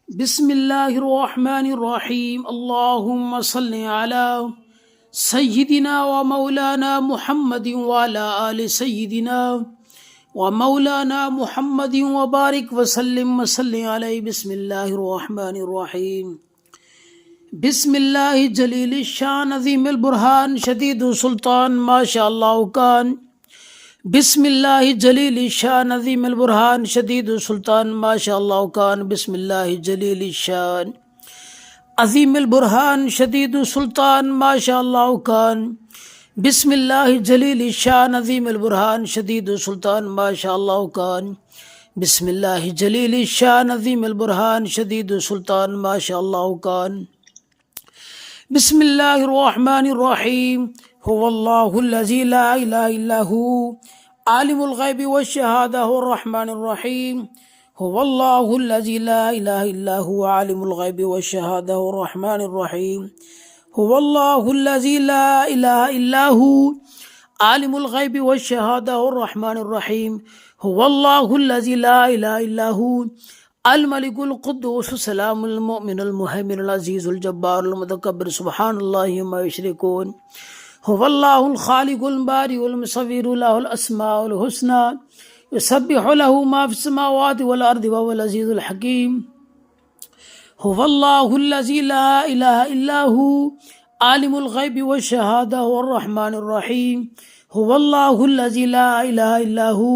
बिस्मिल्लाहिर्रहमानिर्रहीम अल्लाहुम्मा सल्लि अला सय्यिदिना व मौलाना मुहम्मदिन व अला आलि सय्यिदिना व मौलाना मुहम्मदिन व बारिक व सल्लि अलैहि। बिस्मिल्लाहिर्रहमानिर्रहीम। बिस्मिल्लाहि जलील शान अज़ीमुल बुरहान शदीदुल सुल्तान माशाअल्लाह कान। बिस्मिल्लाहि जलील शान अज़ीमुल बुरहान शदीदुल सुल्तान माशाअल्लाह कान। बिस्मिल्लाहि जलील शान अज़ीमुल बुरहान शदीदुल सुल्तान माशाअल्लाह कान। बिस्मिल्लाहि जलील शान अज़ीमुल बुरहान शदीदुल सुल्तान माशाअल्लाह कान। बिस्मिल्लाहि जलील शान अज़ीमुल बुरहान शदीदुल सुल्तान माशाअल्लाह कान। बिस्मिल्लाहिर्रहमानिर्रहीम। हुवल्लाहुल्लज़ी ला इलाहा इल्ला हु आलिमुल ग़ैबि वश्शहादा हुर्रहमानिर्रहीम। हुवल्लाहुल्लज़ी ला इलाहा इल्ला हु आलिमुल ग़ैबि वश्शहादा हुर्रहमानिर्रहीम। हुवल्लाहुल्लज़ी ला इलाहा इल्ला हु आलिमुल ग़ैबि वश्शहादा हुर्रहमानिर्रहीम। हुवल्लाहुल्लज़ी ला इलाहा इल्ला हु अल मलिकुल कुद्दूस सलामुल मुमिनुल मुहैमिनुल अज़ीज़ुल जब्बारुल मुतकब्बिर सुब्हानल्लाहि अम्मा युशरिकून। हुवल्लाहुल खालिकुल बारिउल मुसव्विरु लहुल अस्माउल हुस्ना युसब्बिहु लहु मा फिस समावाति वल अर्दि व हुवल अज़ीज़ुल हकीम। हुवल्लाहुल्लज़ी ला इलाहा इल्ला हु आलिमुल ग़ैबि वश्शहादा हुर्रहमानिर रहीम। हुवल्लाहुल्लज़ी ला इलाहा इल्ला हु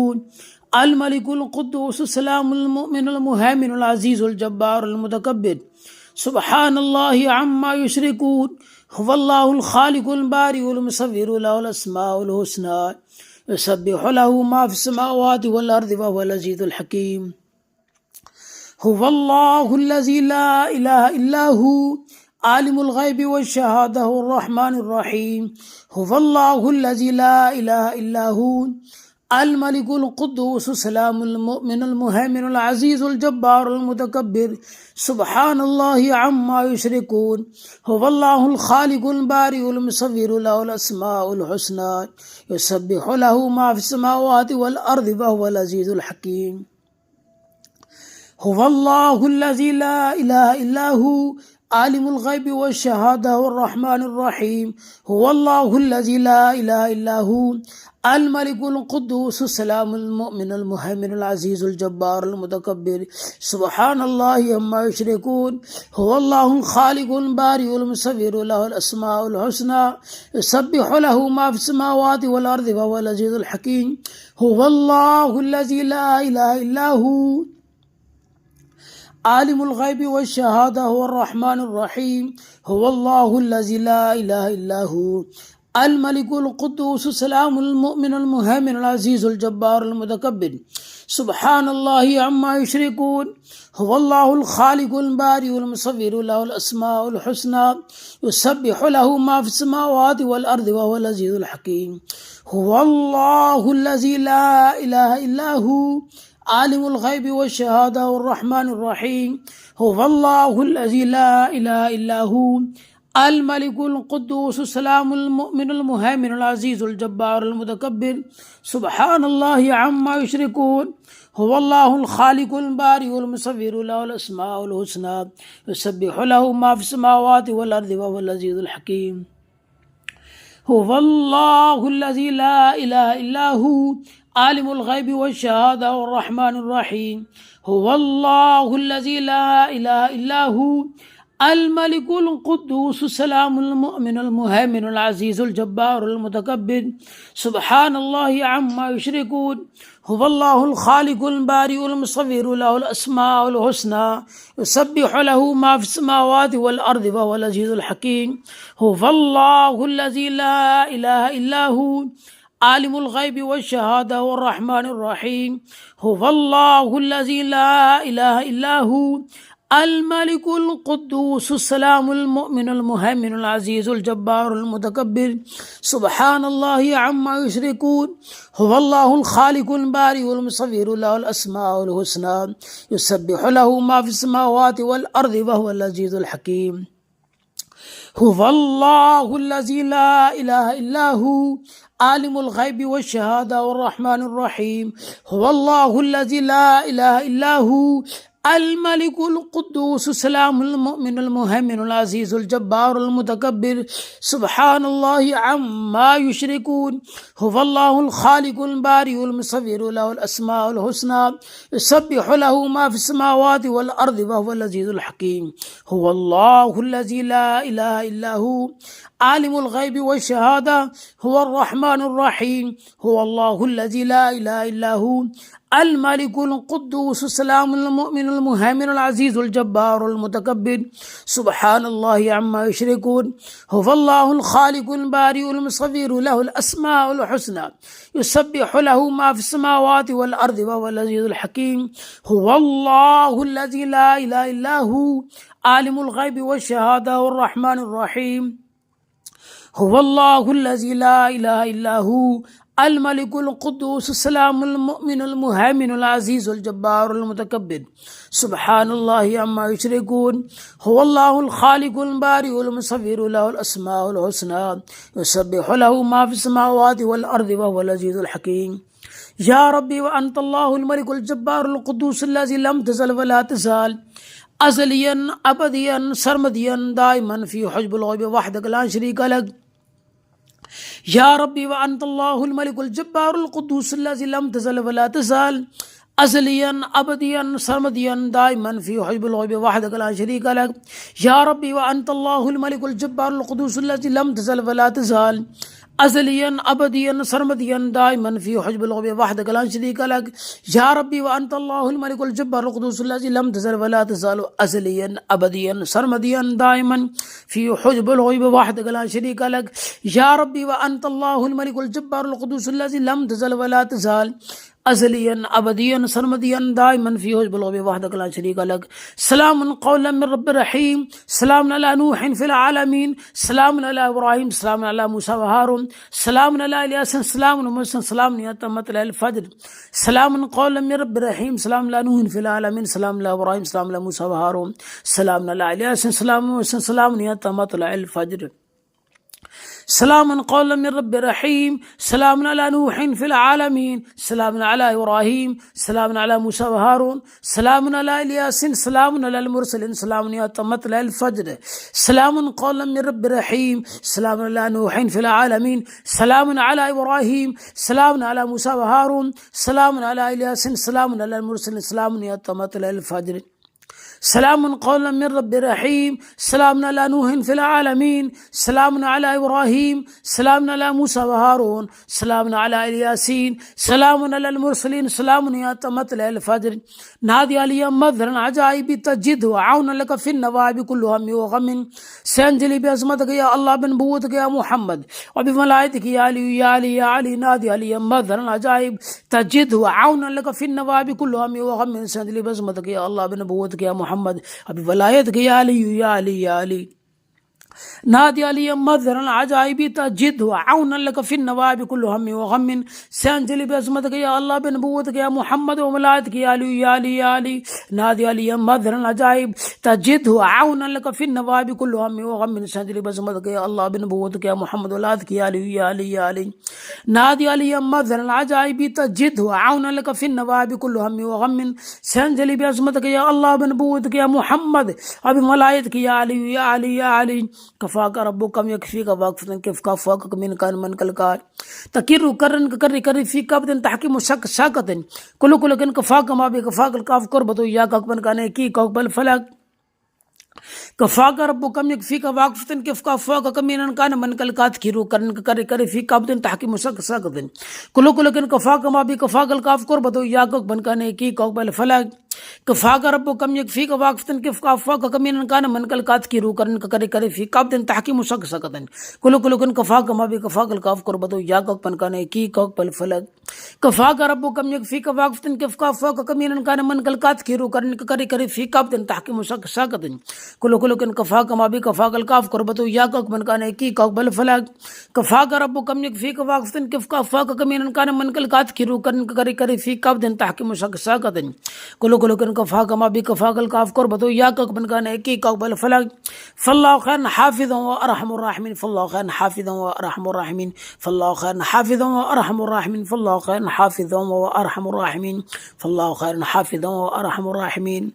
अल मलिकुल कुद्दूस सलामुल मुमिनुल मुहैमिनुल अज़ीज़ुल जब्बारुल मुतकब्बिर सुब्हानल्लाहि अम्मा युशरिकून। हुवल्लाहुल खालिकुल बारिउल मुसव्विरु लहुल अस्माउल हुस्ना युसब्बिहु लहु मा फिस समावाति वल अर्दि व हुवल अज़ीज़ुल हकीम। हुवल्लाहुल्लज़ी ला इलाहा इल्ला हु आलिमुल ग़ैबि वश्शहादा हुर्रहमानिर रहीम। हुवल्लाहुल्लज़ी ला इलाहा इल्ला हु अल मलिकुल कुद्दूस सलामुल मुमिनुल मुहैमिनुल अज़ीज़ुल जब्बारुल मुतकब्बिर सुब्हानल्लाहि अम्मा युशरिकून। हुवल्लाहुल खालिकुल बारिउल मुसव्विरु लहुल अस्माउल हुस्ना युसब्बिहु लहु मा फिस समावाति वल अर्दि व हुवल अज़ीज़ुल हकीम। हुवल्लाहुल्लज़ी ला इलाहा इल्ला हु आलिमुल ग़ैबि वश्शहादा हुर्रहमानिर रहीम। हुवल्लाहुल्लज़ी ला इलाहा इल्ला हु अल मलिकुल कुद्दूस सलामुल मुमिनुल मुहैमिनुल अज़ीज़ुल जब्बारुल मुतकब्बिर सुब्हानल्लाहि अम्मा युशरिकून। हुवल्लाहुल खालिकुल बारिउल मुसव्विरु लहुल अस्माउल हुस्ना युसब्बिहु लहु मा फिस समावाति वल अर्दि व हुवल अज़ीज़ुल हकीम। हुवल्लाहुल्लज़ी ला इलाहा इल्ला हु आलिमुल ग़ैबि वश्शहादा हुर्रहमानिर रहीम। हुवल्लाहुल्लज़ी ला इलाहा इल्ला हु अल मलिकुल कुद्दूस सलामुल मुमिनुल मुहैमिनुल अज़ीज़ुल जब्बारुल मुतकब्बिर सुब्हानल्लाहि अम्मा युशरिकून। हुवल्लाहुल खालिकुल बारिउल मुसव्विरु लहुल अस्माउल हुस्ना युसब्बिहु लहु मा फिस समावाति वल अर्दि व हुवल अज़ीज़ुल हकीम। हुवल्लाहुल्लज़ी ला इलाहा इल्ला हु आलिमुल ग़ैबि वश्शहादा हुर्रहमानिर रहीम। हुवल्लाहुल्लज़ी ला इलाहा इल्ला हु अल मलिकुल कुद्दूस सलामुल मुमिनुल मुहैमिनुल अज़ीज़ुल जब्बारुल मुतकब्बिर सुब्हानल्लाहि अम्मा युशरिकून। हुवल्लाहुल खालिकुल बारिउल मुसव्विरु लहुल अस्माउल हुस्ना युसब्बिहु लहु मा फिस समावाति वल अर्दि व हुवल अज़ीज़ुल हकीम। हुवल्लाहुल्लज़ी ला इलाहा इल्ला हु आलिमुल ग़ैबि वश्शहादा हुर्रहमानिर रहीम। हुवल्लाहुल्लज़ी ला इलाहा इल्ला हु अल मलिकुल कुद्दूस सलामुल मुमिनुल मुहैमिनुल अज़ीज़ुल जब्बारुल मुतकब्बिर सुब्हानल्लाहि अम्मा युशरिकून। हुवल्लाहुल खालिकुल बारिउल मुसव्विरु लहुल अस्माउल हुस्ना युसब्बिहु लहु मा फिस समावाति वल अर्दि व हुवल अज़ीज़ुल हकीम। हुवल्लाहुल्लज़ी ला इलाहा इल्ला हु आलिमुल ग़ैबि वश्शहादा हुर्रहमानिर रहीम। हुवल्लाहुल्लज़ी ला इलाहा इल्ला हु अल मलिकुल कुद्दूस सलामुल मुमिनुल मुहैमिनुल अज़ीज़ुल जब्बारुल मुतकब्बिर सुब्हानल्लाहि अम्मा युशरिकून। हुवल्लाहुल खालिकुल बारिउल मुसव्विरु लहुल अस्माउल हुस्ना युसब्बिहु लहु मा फिस समावाति वल अर्दि व हुवल अज़ीज़ुल हकीम। हुवल्लाहुल्लज़ी ला इलाहा इल्ला हु आलिमुल ग़ैबि वश्शहादा हुर्रहमानिर रहीम। हुवल्लाहुल्लज़ी ला इलाहा इल्ला हु الملك القدوس السلام المؤمن المهيمن العزيز الجبار المتكبر سبحان الله عما يشركون هو الله الخالق البارئ المصور له الأسماء الحسنى يسبح له ما في السماوات والأرض وهو العزيز الحكيم هو الله الذي لا إله إلا هو عالم الغيب والشهادة هو الرحمن الرحيم هو الله الذي لا إله إلا هو الملك القدوس السلام المؤمن المهيمن العزيز الجبار المتكبر سبحان الله عما يشركون هو الله الخالق البارئ المصور له الأسماء الحسنى يسبح له ما في السماوات والأرض وهو العزيز الحكيم هو الله الذي لا إله إلا هو عالم الغيب والشهادة الرحمن الرحيم هو الله الذي لا إله إلا هو الملك القدوس السلام المؤمن المهيمن العزيز الجبار المتكبر سبحان الله عما يشركون هو الله الخالق البارئ المصور له الأسماء الحسنى يسبح له ما في السماوات والأرض وهو العزيز الحكيم يا ربي وأنت الله الملك الجبار القدوس الذي لم تزل ولا تزال أزليا أبديا سرمديا دائما في حجب الغيب وحدك لا شريك لك يا ربي وأنت الله الملك الجبار القدوس الذي لم تزل ولا تزال أزليا أبديا سرمديا دائما في حجب الغيب وحدك لا شريك لك يا ربي وأنت الله الملك الجبار القدوس الذي لم تزل ولا تزال أزليا أبديا سرمديا دائما في حجب الغيب وحدك لا شريك لك يا ربي وأنت الله الملك الجبار القدوس الذي لم تزل ولا تزال أزليا أبديا سرمديا دائما في حجب الغيب وحدك لا شريك لك يا ربي وأنت الله الملك الجبار القدوس الذي لم تزل ولا تزال أزليا أبديا سرمديا دائما في حجب الغيب وحدك لا شريك لك سلام قولا من رب رحيم سلام على نوح في العالمين سلام على إبراهيم سلام على موسى وهارون سلام على إلياس سلام على موسى سلام يا مطلع الفجر سلام قولا من رب رحيم سلام على نوح في العالمين سلام على إبراهيم سلام على موسى وهارون سلام على إلياس سلام على موسى سلام يا مطلع الفجر سلام قولا من رب رحيم سلام على نوح في العالمين سلام على إبراهيم سلام على موسى وهارون سلام على إلياس سلام على المرسلين سلام يا مطلع الفجر سلام قولا من رب رحيم سلام على نوح في العالمين سلام على إبراهيم سلام على موسى وهارون سلام على إلياس سلام على المرسلين سلام يا مطلع الفجر سلام قولا من رب رحيم سلام على نوح في العالمين سلام على إبراهيم سلام على موسى وهارون سلام على الياسين سلام على المرسلين سلام يا مطلع الفجر نادي علي مظهر عجائب تجد وعون لك في النوائب كل هم وغم سنجلي بعظمتك يا الله بنبوتك يا محمد وبملائكتك يا علي يا علي يا علي نادي علي مظهر عجائب تجد وعون لك في النوائب كل هم وغم سنجلي بعظمتك يا الله بنبوتك يا محمد وبولايتك يا علي يا علي يا علي نادي علي مظهر العجائب تجد وعونا لك في النوائب كل هم وغم سانجلي بعظمتك يا الله بنبوتك يا محمد وملائكتك يا علي يا علي يا علي نادي علي مظهر العجائب تجد وعونا لك في النوائب كل هم وغم سانجلي بعظمتك يا الله بنبوتك يا محمد وملائكتك يا علي يا علي يا علي نادي علي مظهر العجائب تجد وعونا لك في النوائب كل هم وغم سانجلي بعظمتك يا الله بنبوتك يا محمد وملائكتك يا علي يا علي يا علي كفاك ربك كم يكفيك واقفة كيف كفاك من كان من كالكار تكير كرن كري في كابتن تحكيم شك شاكتن كل كن كفاك ما بكفاك الكاف قربتو يا كاكبن كان كي كوكبل فلك كفاك ربك كم يكفيك واقفة كيف كفاك من كان من كالكات كيرو كرن كري في كابتن تحكيم شك شاكتن كل كن كفاك ما بكفاك الكاف قربتو يا كاكبن كان كي كوكبل فلك كفاك ربك كم يكفيك واقفة كيف كفاك من كان من كالكات كيرو كرن كري في كابتن تحكيم شك شاكتن كل كن كفاك ما بكفاك الكاف قربتو يا كاكبن كان كي كوكبل فلك كفاك ربك كم يكفيك واقفة كيف كفاك من كان من كالكات كيرو كرن كري في كابتن تحكيم شك شاكتن كل كن كفاك ما بكفاك الكاف قربتو يا كاكبن كان كي كوكبل فلك كفاك ربك كم يكفيك واقفة كيف كفاك من كان من كالكات كيرو كرن كري في كابتن تحكيم شك شاكتن كل كن كفاك ما بكفاك الكاف قربتو يا كاكبن كان كي كوكبل فلك فالله خير حافظا وارحم الراحمين فالله خير حافظا وارحم الراحمين فالله خير حافظا وارحم الراحمين فالله خير حافظا وارحم الراحمين فالله خير حافظا وارحم الراحمين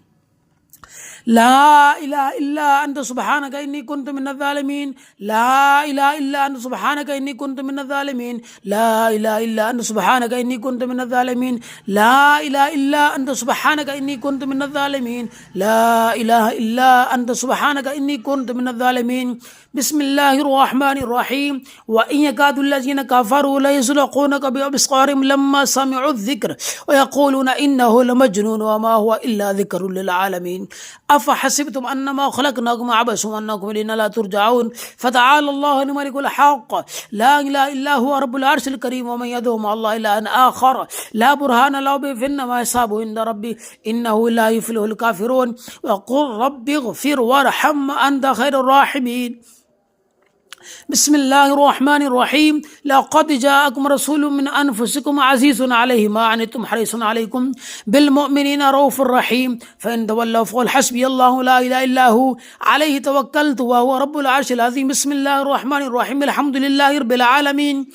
لا إله إلا أنت سبحانك إني كنت من الظالمين. لا إله إلا أنت سبحانك إني كنت من الظالمين. لا إله إلا أنت سبحانك إني كنت من الظالمين. لا إله إلا أنت سبحانك إني كنت من الظالمين. لا إله إلا أنت سبحانك إني كنت من الظالمين. بسم الله الرحمن الرحيم. وإن يكاد الذين كفروا ليزلقونك بأبصارهم لما سمعوا الذكر ويقولون إنه لمجنون وما هو إلا ذكر للعالمين. أفحسبتم أنما خلقناكم عبثا وأنكم إلينا لا ترجعون. فتعالى الله الملك الحق لا إله إلا هو رب العرش الكريم. ومن يدعو مع الله إلها آخر لا برهان له به فإنما حسابه عند ربي إنه لا يفلح الكافرون. وقل رب اغفر وارحم أنت خير الراحمين. بسم الله الرحمن الرحيم. لقد جاءكم رسول من أنفسكم عزيز عليه ما عنتم حريص عليكم بالمؤمنين رؤوف رحيم. فإن تولوا فقل حسبي الله لا إله إلا هو عليه توكلت وهو رب العرش العظيم. بسم الله الرحمن الرحيم. الحمد لله رب العالمين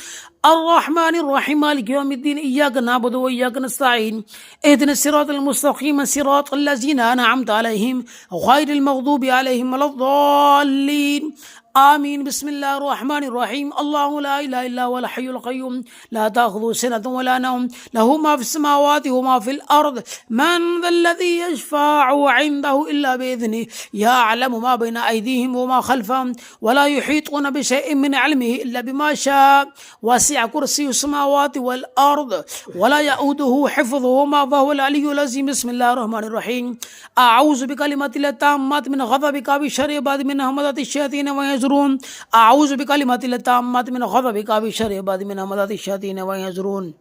الرحمن الرحيم مالك يوم الدين إياك نعبد وإياك نستعين اهدنا الصراط المستقيم صراط الذين أنعمت عليهم غير المغضوب عليهم ولا الضالين آمين. بسم الله الرحمن الرحيم. الله لا إله إلا هو الحي القيوم لا تأخذه سنة ولا نوم له ما في السماوات وما في الأرض. من ذا الذي يشفع عنده إلا بإذنه يعلم ما بين أيديهم وما خلفهم ولا يحيطون بشيء من علمه إلا بما شاء. وسع كرسي السماوات والأرض ولا يؤوده حفظهما وهو العلي العظيم. بسم الله الرحمن الرحيم. أعوذ بكلمات الله التامات من غضبك وشر عباد من همزات الشياطين ويحضرون. أعوذ بكلمات الله التامات من غضبك وشر عباد من همزات الشياطين ويحضرون.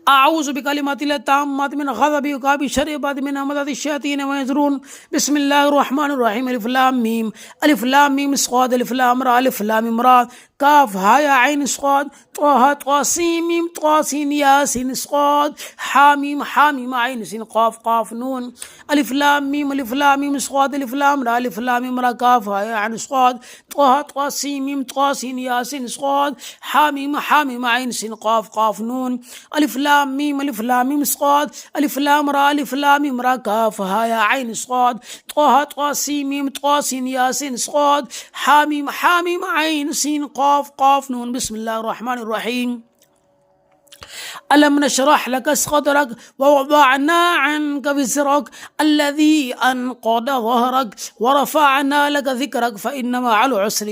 أعوذ بكلمات الله التامات من غضبك وشر عباد من همزات الشياطين ويحضرون. بسم الله الرحمن الرحيم. ألف لام ميم ألف لام ميم صاد ألف لام را ألف لام را كاف ها يا عين صاد طه طا سين ميم طا سين يا سين صاد حاميم حاميم عين سين قاف قاف نون ألف لام ميم صاد ألف لام را ألف لام را كاف ها يا عين صاد طه طا سين ميم طا سين يا سين صاد حاميم حاميم عين سين قاف قاف نون ألف لام ميم صاد ألف لام را كاف ها يا عين صاد طه طا سين ميم طا سين يا سين صاد حاميم حاميم عين سين قاف قاف نون. بسم الله الرحمن الرحيم. ألم نشرح لك صدرك ووضعنا عنك وزرك الذي أنقض ظهرك ورفعنا لك ذكرك فإن مع العسر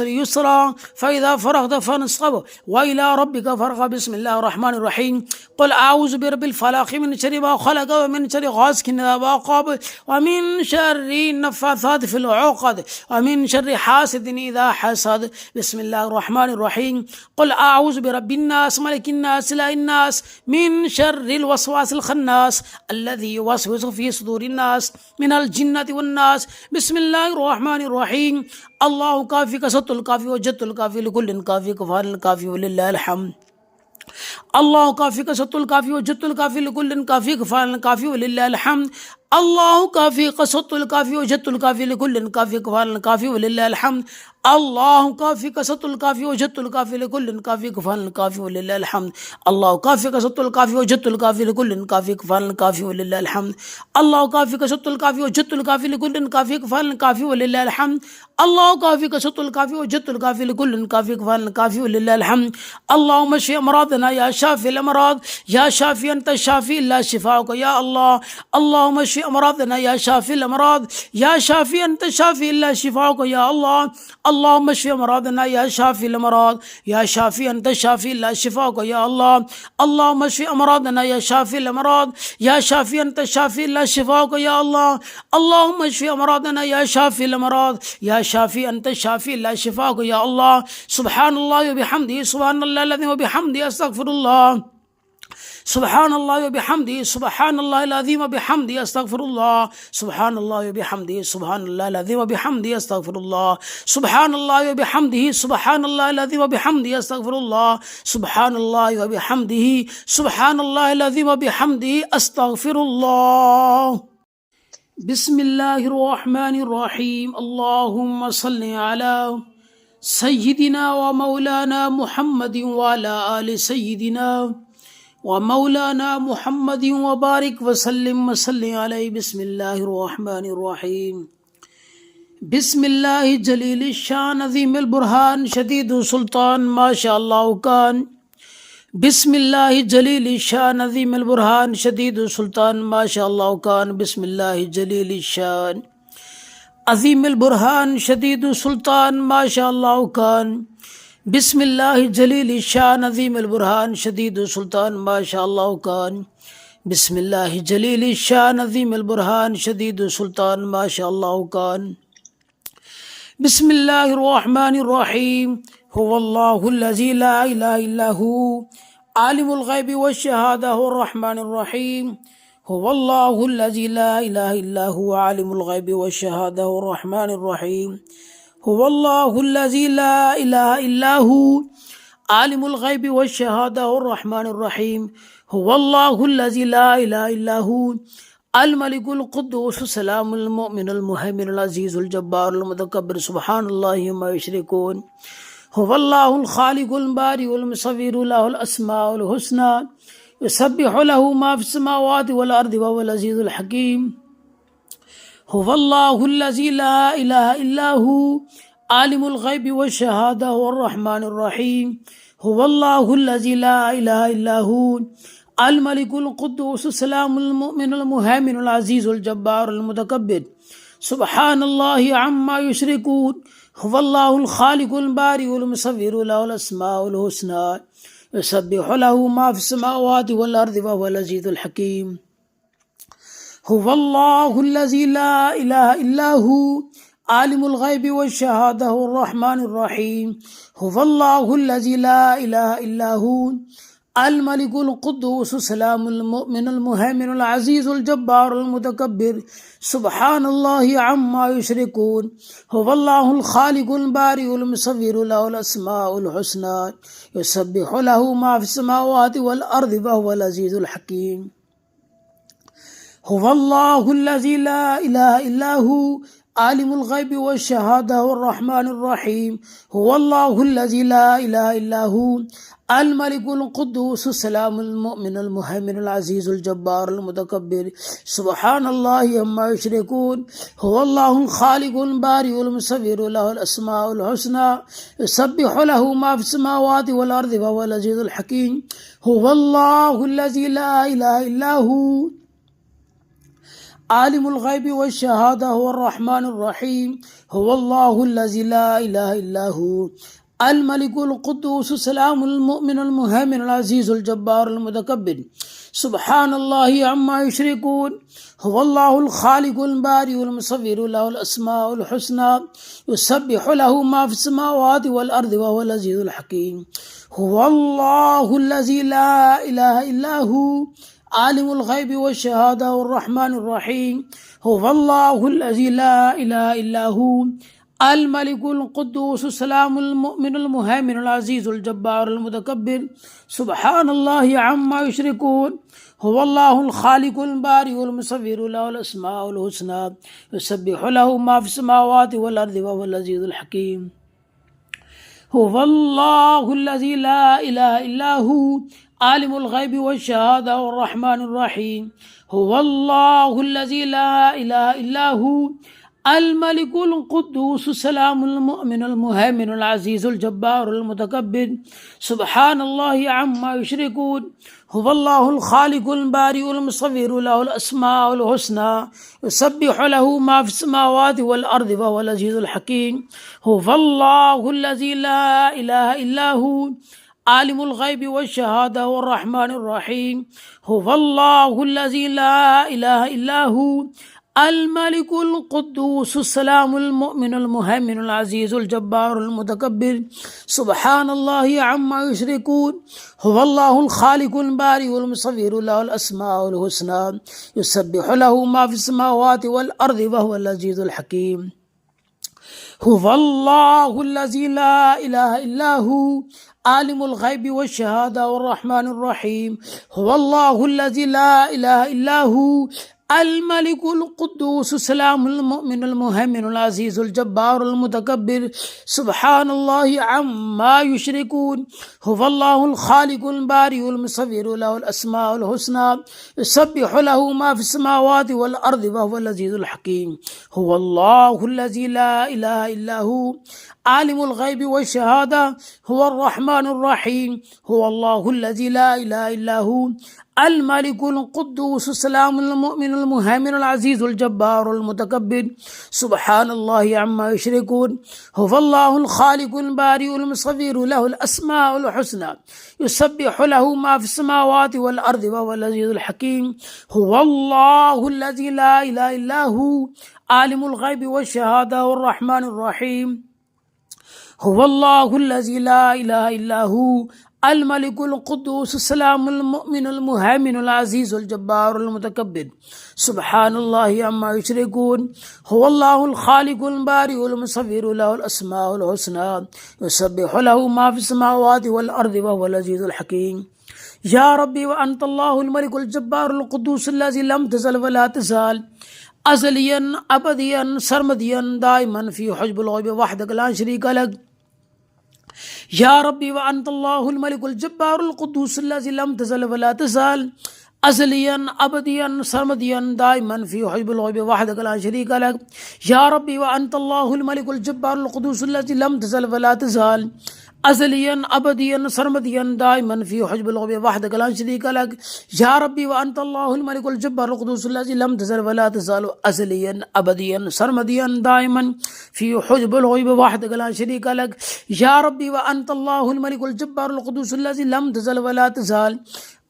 يسرا فإذا فرغت فانصب وإلى ربك فارغب. بسم الله الرحمن الرحيم. قل أعوذ برب الفلق من شر ما خلق ومن شر غاسق إذا وقب ومن شر النفاثات في العقد ومن شر حاسد إذا حسد. بسم الله الرحمن الرحيم. قل أعوذ برب الناس ملك الناس إله الناس من شر الوسواس الخناس الذي يوسوس في صدور الناس من الجنة والناس. بسم الله الرحمن الرحيم. الله كافي كسط الكافي وجدت الكافي لكل كافي كفار الكافي ولله الحمد. الله كافي كسط الكافي وجدت الكافي لكل كافي كفار الكافي ولله الحمد. الله كافي قسط الكافي وجدت الكافي لكل كافي كفار الكافي ولله الحمد. الله كافي قسط الكافي وجدت الكافي لكل كافي كفار الكافي ولله الحمد. الله كافي قسط الكافي وجدت الكافي لكل كافي كفار الكافي ولله الحمد. الله كافي قسط الكافي وجدت الكافي لكل كافي كفار الكافي ولله الحمد. الله كافي قسط الكافي وجدت الكافي لكل كافي كفار الكافي ولله الحمد. اللهم اشف امراضنا يا شافي الامراض يا شافي انت الشافي لا شفاؤك يا الله. اللهم اشف امراضنا يا شافي الامراض يا شافي انت الشافي الا شفاؤك يا الله. اللهم اشف امراضنا يا شافي الامراض يا شافي انت الشافي لا شفاؤك يا الله. اللهم اشف امراضنا يا شافي الامراض يا شافي انت الشافي لا شفاؤك يا الله. اللهم اشف امراضنا يا شافي الامراض يا شافي انت الشافي لا شفاؤك يا الله. سبحان الله وبحمده سبحان الله الذي وبحمده استغفر الله. سبحان الله وبحمده سبحان الله العظيم وبحمده استغفر الله. سبحان الله وبحمده سبحان الله العظيم وبحمده استغفر الله. سبحان الله وبحمده سبحان الله العظيم وبحمده استغفر الله. سبحان الله وبحمده سبحان الله العظيم وبحمده استغفر الله. بسم الله الرحمن الرحيم. اللهم صل على سيدنا ومولانا محمد وعلى آل سيدنا व मौलाना मुहम्मद व बारिक वसल्लिम वसल्लिम अलैहि। बिस्मिल्लाहिर रहमानिर रहीम। बिस्मिल्लाहि जलील शान अज़ीमुल बुरहान शदीदुल सुल्तान माशाअल्लाह कान। बिस्मिल्लाहि जलील शान अज़ीमुल बुरहान शदीदुल सुल्तान माशाअल्लाह कान। बिस्मिल्लाहि जलील शान अज़ीमुल बुरहान शदीदुल सुल्तान माशाअल्लाह कान। बिस्मिल्लाहि जलील शान अज़ीमुल बुरहान शदीदुल सुल्तान माशाअल्लाह कान। बिस्मिल्लाहि जलील शान अज़ीमुल बुरहान शदीदुल सुल्तान माशाअल्लाह कान। बिस्मिल्लाहिर रहमानिर रहीम। हुवल्लाहुल्लज़ी ला इलाहा इल्ला हु आलिमुल ग़ैबि वश्शहादा हुर रहमानिर रहीम। हुवल्लाहुल्लज़ी ला इलाहा इल्ला हु आलिमुल ग़ैबि वश्शहादा हुर रहमानिर रहीम। हुवल्लाहुल्लज़ी ला इलाहा इल्ला हु आलिमुल ग़ैबि वश्शहादा हुर रहमानिर रहीम। हुवल्लाहुल्लज़ी ला इलाहा इल्ला हु अल मलिकुल कुद्दूस सलामुल मुमिनुल मुहैमिनुल अज़ीज़ुल जब्बारुल मुतकब्बिर सुब्हानल्लाहि अम्मा युशरिकून। हुवल्लाहुल खालिकुल बारिउल मुसव्विरु लहुल अस्माउल हुस्ना युसब्बिहु लहु मा फिस समावाति वल अर्दि व हुवल अज़ीज़ुल हकीम। हुवल्लाहुल्लज़ी ला इलाहा इल्ला हु आलिमुल ग़ैबि वश्शहादा हुर रहमानिर रहीम। हुवल्लाहुल्लज़ी ला इलाहा इल्ला हु अल मलिकुल कुद्दूस सलामुल मुमिनुल मुहैमिनुल अज़ीज़ुल जब्बारुल मुतकब्बिर सुब्हानल्लाहि अम्मा युशरिकून। हुवल्लाहुल खालिकुल बारिउल मुसव्विरु लहुल अस्माउल हुस्ना युसब्बिहु लहु मा फिस समावाति वल अर्दि व हुवल अज़ीज़ुल हकीम। हुवल्लाहुल्लज़ी ला इलाहा इल्ला हु आलिमुल ग़ैबि वश्शहादा हुर रहमानिर रहीम। हुवल्लाहुल्लज़ी ला इलाहा इल्ला हु अल मलिकुल कुद्दूस सलामुल मुमिनुल मुहैमिनुल अज़ीज़ुल जब्बारुल मुतकब्बिर सुब्हानल्लाहि अम्मा युशरिकून। हुवल्लाहुल खालिकुल बारिउल मुसव्विरु लहुल अस्माउल हुस्ना युसब्बिहु लहु मा फिस समावाति वल अर्दि व हुवल अज़ीज़ुल हकीम। हुवल्लाहुल्लज़ी ला इलाहा इल्ला हु आलिमुल ग़ैबि वश्शहादा हुर रहमानिर रहीम। हुवल्लाहुल्लज़ी ला इलाहा इल्ला हु अल मलिकुल कुद्दूस सलामुल मुमिनुल मुहैमिनुल अज़ीज़ुल जब्बारुल मुतकब्बिर सुब्हानल्लाहि अम्मा युशरिकून। हुवल्लाहुल खालिकुल बारिउल मुसव्विरु लहुल अस्माउल हुस्ना युसब्बिहु लहु मा फिस समावाति वल अर्दि व हुवल अज़ीज़ुल हकीम। हुवल्लाहुल्लज़ी ला इलाहा इल्ला हु आलिमुल ग़ैबि वश्शहादा हुर रहमानिर रहीम। हुवल्लाहुल्लज़ी ला इलाहा इल्ला हु अल मलिकुल कुद्दूस सलामुल मुमिनुल मुहैमिनुल अज़ीज़ुल जब्बारुल मुतकब्बिर सुब्हानल्लाहि अम्मा युशरिकून। हुवल्लाहुल खालिकुल बारिउल मुसव्विरु लहुल अस्माउल हुस्ना युसब्बिहु लहु मा फिस समावाति वल अर्दि व हुवल अज़ीज़ुल हकीम। हुवल्लाहुल्लज़ी ला इलाहा इल्ला हु आलिमुल ग़ैबि वश्शहादा हुर रहमानिर रहीम। हुवल्लाहुल्लज़ी ला इलाहा इल्ला हु अल मलिकुल कुद्दूस सलामुल मुमिनुल मुहैमिनुल अज़ीज़ुल जब्बारुल मुतकब्बिर सुब्हानल्लाहि अम्मा युशरिकून। हुवल्लाहुल खालिकुल बारिउल मुसव्विरु लहुल अस्माउल हुस्ना युसब्बिहु लहु मा फिस समावाति वल अर्दि व हुवल अज़ीज़ुल हकीम। हुवल्लाहुल्लज़ी ला इलाहा इल्ला हु आलिमुल ग़ैबि वश्शहादा हुर रहमानिर रहीम। हुवल्लाहुल्लज़ी ला इलाहा इल्ला हु अल मलिकुल कुद्दूस सलामुल मुमिनुल मुहैमिनुल अज़ीज़ुल जब्बारुल मुतकब्बिर सुब्हानल्लाहि अम्मा युशरिकून। हुवल्लाहुल खालिकुल बारिउल मुसव्विरु लहुल अस्माउल हुस्ना युसब्बिहु लहु मा फिस समावाति वल अर्दि व हुवल अज़ीज़ुल हकीम। हुवल्लाहुल्लज़ी ला इलाहा इल्ला हु आलिमुल ग़ैबि वश्शहादा हुर रहमानिर रहीम। हुवल्लाहुल्लज़ी ला इलाहा इल्ला हु अल मलिकुल कुद्दूस सलामुल मुमिनुल मुहैमिनुल अज़ीज़ुल जब्बारुल मुतकब्बिर सुब्हानल्लाहि अम्मा युशरिकून। हुवल्लाहुल खालिकुल बारिउल मुसव्विरु लहुल अस्माउल हुस्ना युसब्बिहु लहु मा फिस समावाति वल अर्दि व हुवल अज़ीज़ुल हकीम। हुवल्लाहुल्लज़ी ला इलाहा इल्ला हु आलिमुल ग़ैबि वश्शहादा हुर रहमानिर रहीम। हुवल्लाहुल्लज़ी ला इलाहा इल्ला हु الملك القدوس السلام المؤمن المهيمن العزيز الجبار المتكبر سبحان الله عما يشركون هو الله الخالق البارئ المصور له الأسماء الحسنى يسبح له ما في السماوات والأرض وهو العزيز الحكيم هو الله الذي لا إله إلا هو عالم الغيب والشهادة هو الرحمن الرحيم هو الله الذي لا إله إلا هو الملك القدوس السلام المؤمن المهيمن العزيز الجبار المتكبر سبحان الله عما يشركون هو الله الخالق البارئ المصور له الأسماء الحسنى يسبح له ما في السماوات والأرض وهو العزيز الحكيم هو الله الذي لا إله إلا هو عالم الغيب والشهادة والرحمن الرحيم هو الله الذي لا إله إلا هو الملك القدوس السلام المؤمن المهيمن العزيز الجبار المتكبر سبحان الله عما يشركون هو الله الخالق البارئ المصور له الأسماء الحسنى يسبح له ما في السماوات والأرض وهو العزيز الحكيم يا ربي وأنت الله الملك الجبار القدوس الذي لم تزل ولا تزال أزليا أبديا سرمديا دائما في حجب الغيب وحدك لا شريك لك يا ربي وأنت الله الملك الجبار القدوس الذي لم تزل ولا تزال أزليا أبديا سرمديا دائما في حجب الغيب وحدك لا شريك لك يا ربي وأنت الله الملك الجبار القدوس الذي لم تزل ولا تزال أزليا أبديا سرمديا دائما في حجب الغيب وحدك لا شريك لك يا ربي وأنت الله الملك الجبار القدوس الذي لم تزل ولا تزال أزليا أبديا سرمديا دائما في حجب الغيب وحدك لا شريك لك يا ربي وأنت الله الملك الجبار القدوس الذي لم تزل ولا تزال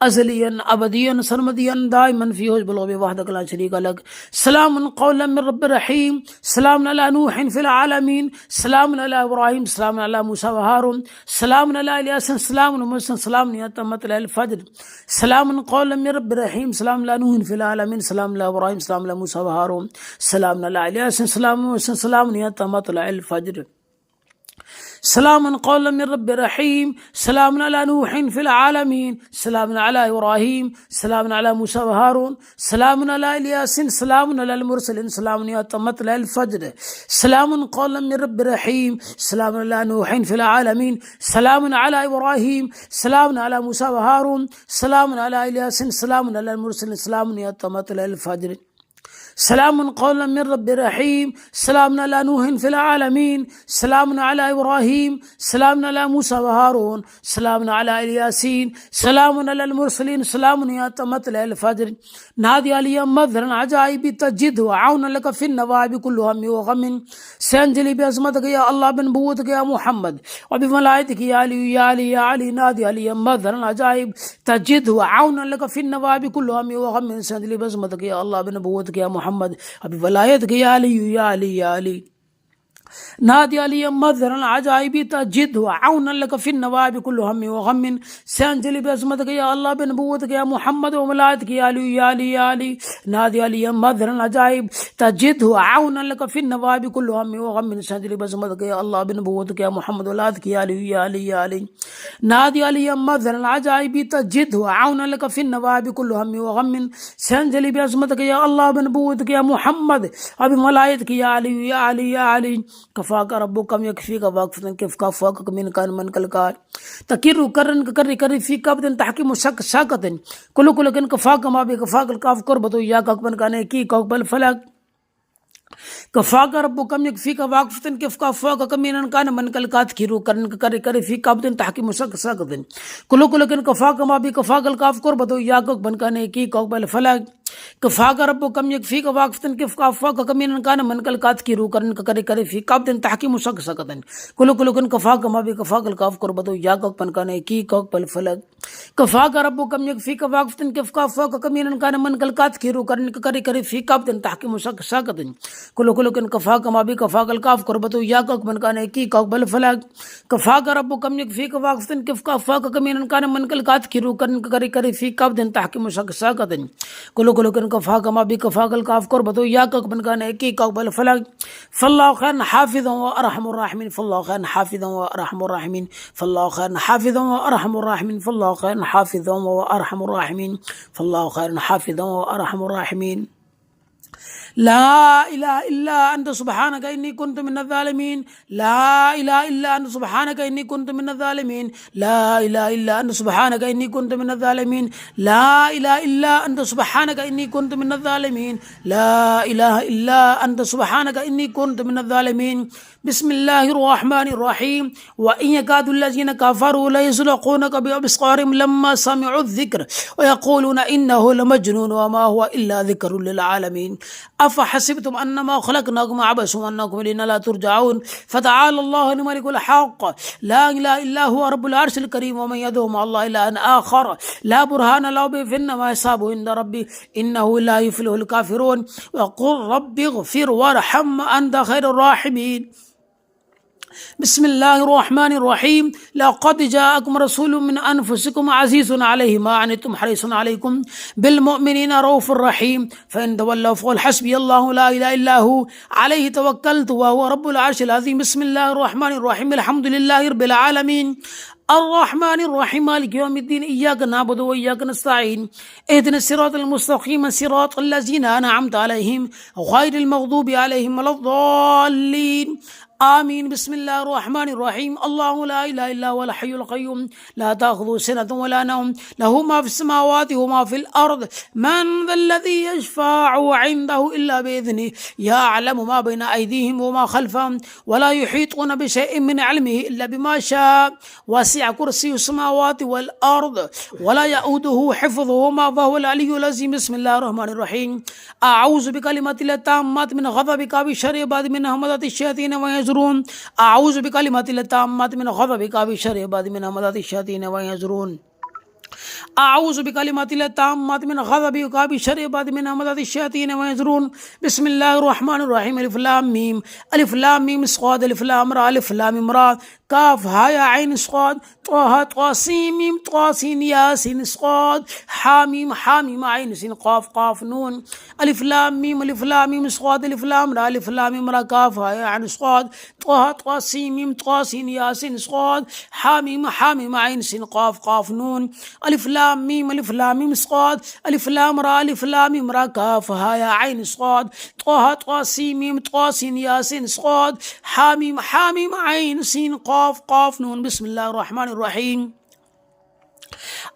أزليا أبديا سرمديا دائما في حجب الغيب وحدك لا شريك لك سلام قولا من رب رحيم سلام على نوح في العالمين سلام على إبراهيم سلام على موسى وهارون سلام على إلياس سلام على موسى سلام على مطلع الفجر سلام قولا من رب رحيم سلام على نوح في العالمين سلام على إبراهيم سلام على موسى وهارون سلام على إلياس سلام على موسى سلام على مطلع الفجر سلام قولا من رب رحيم سلام على نوح في العالمين سلام على إبراهيم سلام على موسى وهارون سلام على إلياس سلام على المرسلين سلام على مطلع الفجر سلام قولا من رب رحيم سلام على نوح في العالمين سلام على إبراهيم سلام على موسى وهارون سلام على إلياس سلام على المرسلين سلام على مطلع الفجر سلام قولا من رب رحيم سلام على نوح في العالمين سلام على إبراهيم سلام على موسى وهارون سلام على الياسين سلام على المرسلين سلام على مطلع الفجر نادي علي مظهرا عجائب تجد وعونا لك في النوائب كل هم وغم سينجلي بعظمتك يا الله بنبوتك يا محمد وبملائكتك يا علي يا علي يا علي نادي علي مظهرا عجائب تجد وعونا لك في النوائب كل هم وغم سينجلي بعظمتك يا الله بنبوتك يا محمد وبولايتك يا علي يا علي يا علي نادي علي مظهرا عجائب تجد وعونا لك في النوائب كل هم وغم سينجلي بعظمتك يا الله بنبوتك يا محمد وملائكتك يا علي يا علي يا علي نادي علي مظهرا عجائب تجد وعونا لك في النوائب كل هم وغم سينجلي بعظمتك يا الله بنبوتك يا محمد وملائكتك يا علي يا علي يا علي نادي علي مظهرا عجائب تجد وعونا لك في النوائب كل هم وغم سينجلي بعظمتك يا الله بنبوتك يا محمد وبملائكتك يا علي يا علي يا علي كفاك ربك يكفيك واقفة كيف كفاك من كان من كالكار تكير كرن كري كري في كابتن تحكيم شك شاكتن كل كن كفاك ما بكفاك الكاف قربتو يا كان كان كي كوكبل فلك كفاك ربك يكفيك واقفة كيف كفاك من كان من كالكات كيرو كرن كري كري في كابتن تحكيم شك شاكتن كل كن كفاك ما بكفاك الكاف قربتو يا كان كي كوكبل فلك كفاك ربك يكفيك واقفة كيف كفاك من كان من كالكات كيرو كرن كري كري في كابتن تحكيم شك شاكتن كل كن كفاك ما بكفاك الكاف قربتو يا كان كي كوكبل فلك كفاك ربك يكفيك واقفة كيف كفاك من كان من كالكات كيرو كرن كري كري في كابتن تحكيم شك شاكتن كل كن كفاك ما بكفاك الكاف قربتو يا كان كي كوكبل فلك كفاك ربك يكفيك واقفة كيف كفاك من كان من كالكات كيرو كرن كري كري في كابتن تحكيم شك شاكتن كل كن كفاك ما بكفاك الكاف قربتو يا كان كي كوكبل فلك فالله خير حافظا وارحم الراحمين فالله خير حافظا وارحم الراحمين فالله خير حافظا وارحم الراحمين فالله خير حافظا وارحم الراحمين فالله خير حافظا وارحم الراحمين لا إله إلا أنت سبحانك إني كنت من الظالمين. لا إله إلا أنت سبحانك إني كنت من الظالمين. لا إله إلا أنت سبحانك إني كنت من الظالمين. لا إله إلا أنت سبحانك إني كنت من الظالمين. لا إله إلا أنت سبحانك إني كنت من الظالمين. بسم الله الرحمن الرحيم. وإن يكاد الذين كفروا ليزلقونك بأبصارهم لما سمعوا الذكر ويقولون إنه لمجنون وما هو إلا ذكر للعالمين. أفحسبتم أنما خلقناكم عبثا وأنكم إلينا لا ترجعون. فتعالى الله الملك الحق لا إله إلا هو رب العرش الكريم. ومن يدعو مع الله إلها آخر لا برهان له به فإنما حسابه عند ربي إنه لا يفلح الكافرون. وقل رب اغفر وارحم أنت خير الراحمين. بسم الله الرحمن الرحيم. لقد جاءكم رسول من أنفسكم عزيز عليه ما عنتم حريص عليكم بالمؤمنين رؤوف رحيم. فإن تولوا فقل حسبي الله لا إله إلا هو عليه توكلت وهو رب العرش العظيم. بسم الله الرحمن الرحيم. الحمد لله رب العالمين الرحمن الرحيم مالك يوم الدين إياك نعبد وإياك نستعين اهدنا الصراط المستقيم صراط الذين أنعمت عليهم غير المغضوب عليهم ولا الضالين آمين. بسم الله الرحمن الرحيم. الله لا إله إلا هو الحي القيوم لا تأخذه سنة ولا نوم له ما في السماوات وما في الأرض. من ذا الذي يشفع عنده إلا بإذنه يعلم ما بين أيديهم وما خلفهم ولا يحيطون بشيء من علمه إلا بما شاء. وسع كرسي السماوات والأرض ولا يؤوده حفظهما وهو العلي العظيم. بسم الله الرحمن الرحيم. أعوذ بكلمات الله التامات من غضبك وشر عباد من همزات الشياطين ويزرون. أعوذ بكلمات الله التامات من غضبك وشر عباد من همزات الشياطين ويزرون. أعوذ بكلمات الله التامات من غضبك وشر عباد من همزات الشياطين ويزرون. بسم الله الرحمن الرحيم. ألف لام ميم ألف لام ميم صاد ألف لام را ألف لام را كاف ها يا عين صاد طه طا سين ميم طا سين يا سين صاد حاميم حاميم عين سين قاف قاف نون ألف لام ميم ألف لام ميم صاد ألف لام را ألف لام را كاف ها يا عين صاد طه طا سين ميم طا سين يا سين صاد حاميم حاميم عين سين قاف قاف نون ألف لام ميم ألف لام ميم صاد ألف لام را ألف لام را كاف ها يا عين صاد طه طا سين ميم طا سين يا سين صاد حاميم حاميم عين سين قاف قاف نون. بسم الله الرحمن الرحيم.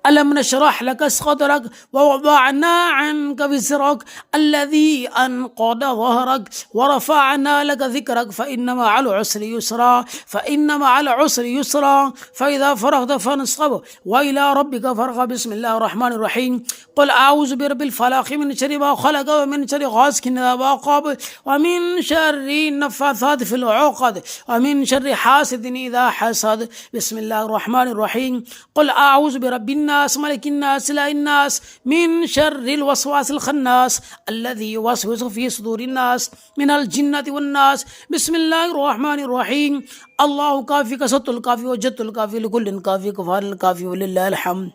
ألم نشرح لك صدرك ووضعنا عنك وزرك الذي أنقض ظهرك ورفعنا لك ذكرك فإن مع العسر يسرا فإن مع العسر يسرا فإذا فرغت فانصب وإلى ربك فارغب. بسم الله الرحمن الرحيم. قل أعوذ برب الفلق من شر ما خلق ومن شر غاسق إذا وقب ومن شر النفاثات في العقد ومن شر حاسد إذا حسد. بسم الله الرحمن الرحيم. قل أعوذ برب الناس ملك الناس إله الناس من شر الوسواس الخناس الذي يوسوس في صدور الناس من الجنة والناس. بسم الله الرحمن الرحيم. الله كافي كسط الكافي وجدت الكافي لكل كافي كفار الكافي ولله الحمد.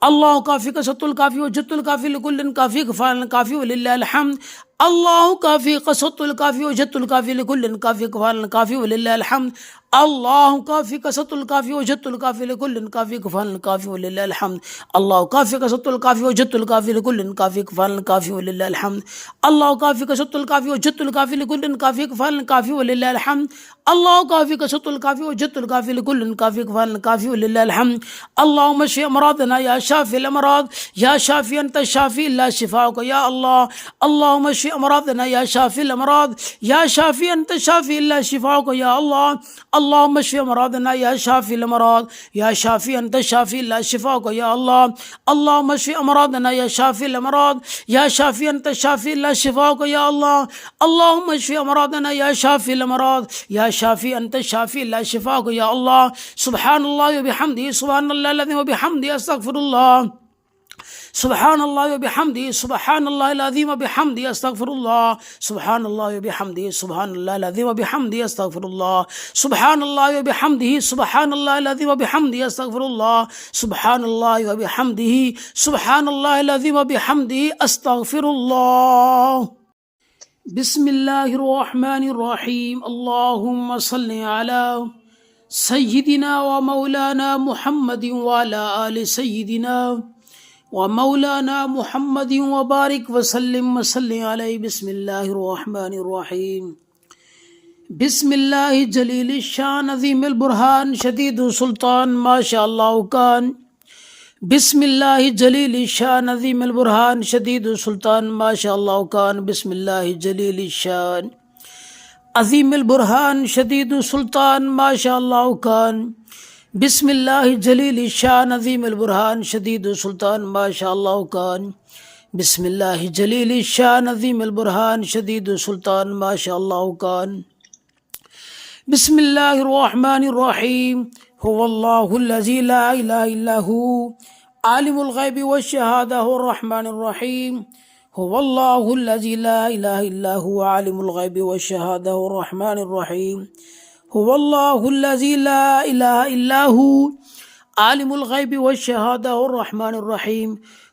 الله كافي كسط الكافي وجدت الكافي لكل كافي كفار الكافي ولله الحمد. الله كافي قصدت الكافي وجدت الكافي لكل كافي كفار الكافي ولله الحمد. الله كافي قصدت الكافي وجدت الكافي لكل كافي كفار الكافي ولله الحمد. الله كافي قصدت الكافي وجدت الكافي لكل كافي كفار الكافي ولله الحمد. الله كافي قصدت الكافي وجدت الكافي لكل كافي كفار الكافي ولله الحمد. الله كافي قصدت الكافي وجدت الكافي لكل كافي كفار الكافي ولله الحمد. اللهم اشف أمراضنا يا شافي الأمراض يا شافي أنت الشافي لا شفاؤك يا الله. اللهم اشف أمراضنا يا شافي الأمراض يا شافي أنت الشافي لا شفاؤك يا الله. اللهم اشف أمراضنا يا شافي الأمراض يا شافي أنت الشافي لا شفاؤك يا الله. اللهم اشف أمراضنا يا شافي الأمراض يا شافي أنت الشافي لا شفاؤك يا الله. اللهم اشف أمراضنا يا شافي الأمراض يا شافي أنت الشافي لا شفاؤك يا الله. سبحان الله وبحمده سبحان الله الذي وبحمده أستغفر الله. سبحان الله وبحمده سبحان الله العظيم وبحمده أستغفر الله. سبحان الله وبحمده سبحان الله العظيم وبحمده أستغفر الله. سبحان الله وبحمده سبحان الله العظيم وبحمده أستغفر الله. سبحان الله وبحمده سبحان الله العظيم وبحمده أستغفر الله. بسم الله الرحمن الرحيم. اللهم صل على سيدنا ومولانا محمد وعلى آل سيدنا ومولانا محمد وبارك وسلم عليه. بسم الله الرحمن الرحيم. بسم الله جليل الشان عظيم البرهان شديد السلطان ما شاء الله كان. بسم الله جليل الشان عظيم البرهان شديد السلطان ما شاء الله كان. بسم الله جليل الشان عظيم البرهان شديد السلطان ما شاء الله كان. بسم الله جليل الشان عظيم البرهان شديد السلطان ما شاء الله كان. بسم الله جليل الشان عظيم البرهان شديد السلطان ما شاء الله كان. بسم الله الرحمن الرحيم. هو الله الذي لا إله إلا هو عالم الغيب والشهادة هو الرحمن الرحيم. هو الله الذي لا إله إلا هو عالم الغيب والشهادة هو الرحمن الرحيم. هو الله الذي لا إله إلا هو عالم الغيب والشهادة هو الرحمن الرحيم.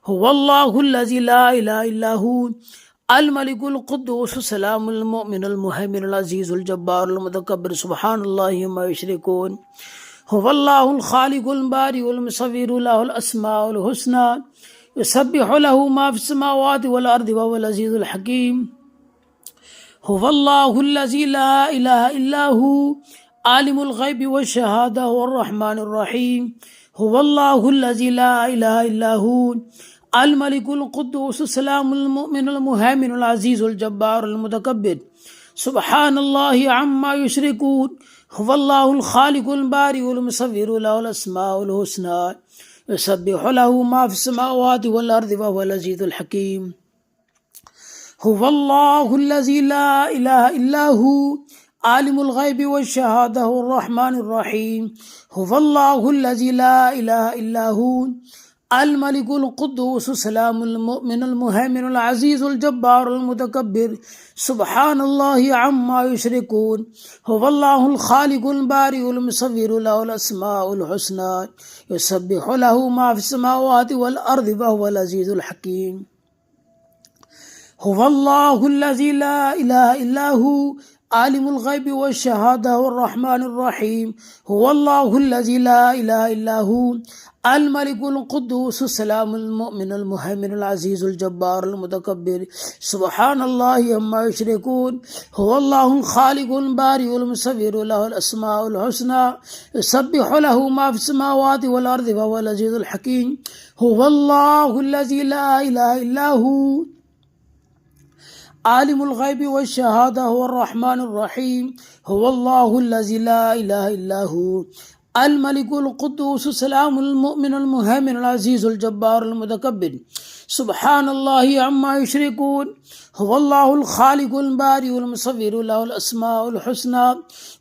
هو الله الذي لا إله إلا هو الملك القدوس السلام المؤمن المهيمن العزيز الجبار المتكبر سبحان الله ما يشركون. هو الله الخالق البارئ المصور له الأسماء الحسنى يسبح له ما في السماوات والأرض وهو العزيز الحكيم. هو الله الذي لا إله إلا هو عالم الغيب والشهادة هو الرحمن الرحيم. هو الله الذي لا إله إلا هو الملك القدوس السلام المؤمن المهيمن العزيز الجبار المتكبر سبحان الله عما يشركون. هو الله الخالق البارئ المصور له الأسماء الحسنى يسبح له ما في السماوات والأرض وهو العزيز الحكيم. هو الله الذي لا إله إلا هو عالم الغيب والشهادة هو الرحمن الرحيم. هو الله الذي لا إله إلا هو الملك القدوس السلام المؤمن المهيمن العزيز الجبار المتكبر سبحان الله عما يشركون. هو الله الخالق البارئ المصور له الأسماء الحسنى يسبح له ما في السماوات والأرض وهو العزيز الحكيم. هو الله الذي لا إله إلا هو عالم الغيب والشهادة هو الرحمن الرحيم. هو الله الذي لا إله إلا هو الملك القدوس السلام المؤمن المهيمن العزيز الجبار المتكبر سبحان الله عما يشركون. هو الله الخالق البارئ المصور له الأسماء الحسنى يسبح له ما في السماوات والأرض وهو العزيز الحكيم. هو الله الذي لا إله إلا هو عالم الغيب والشهادة هو الرحمن الرحيم. هو الله الذي لا إله إلا هو الملك القدوس السلام المؤمن المهيمن العزيز الجبار المتكبر سبحان الله عما يشركون. هو الله الخالق البارئ المصور له الأسماء الحسنى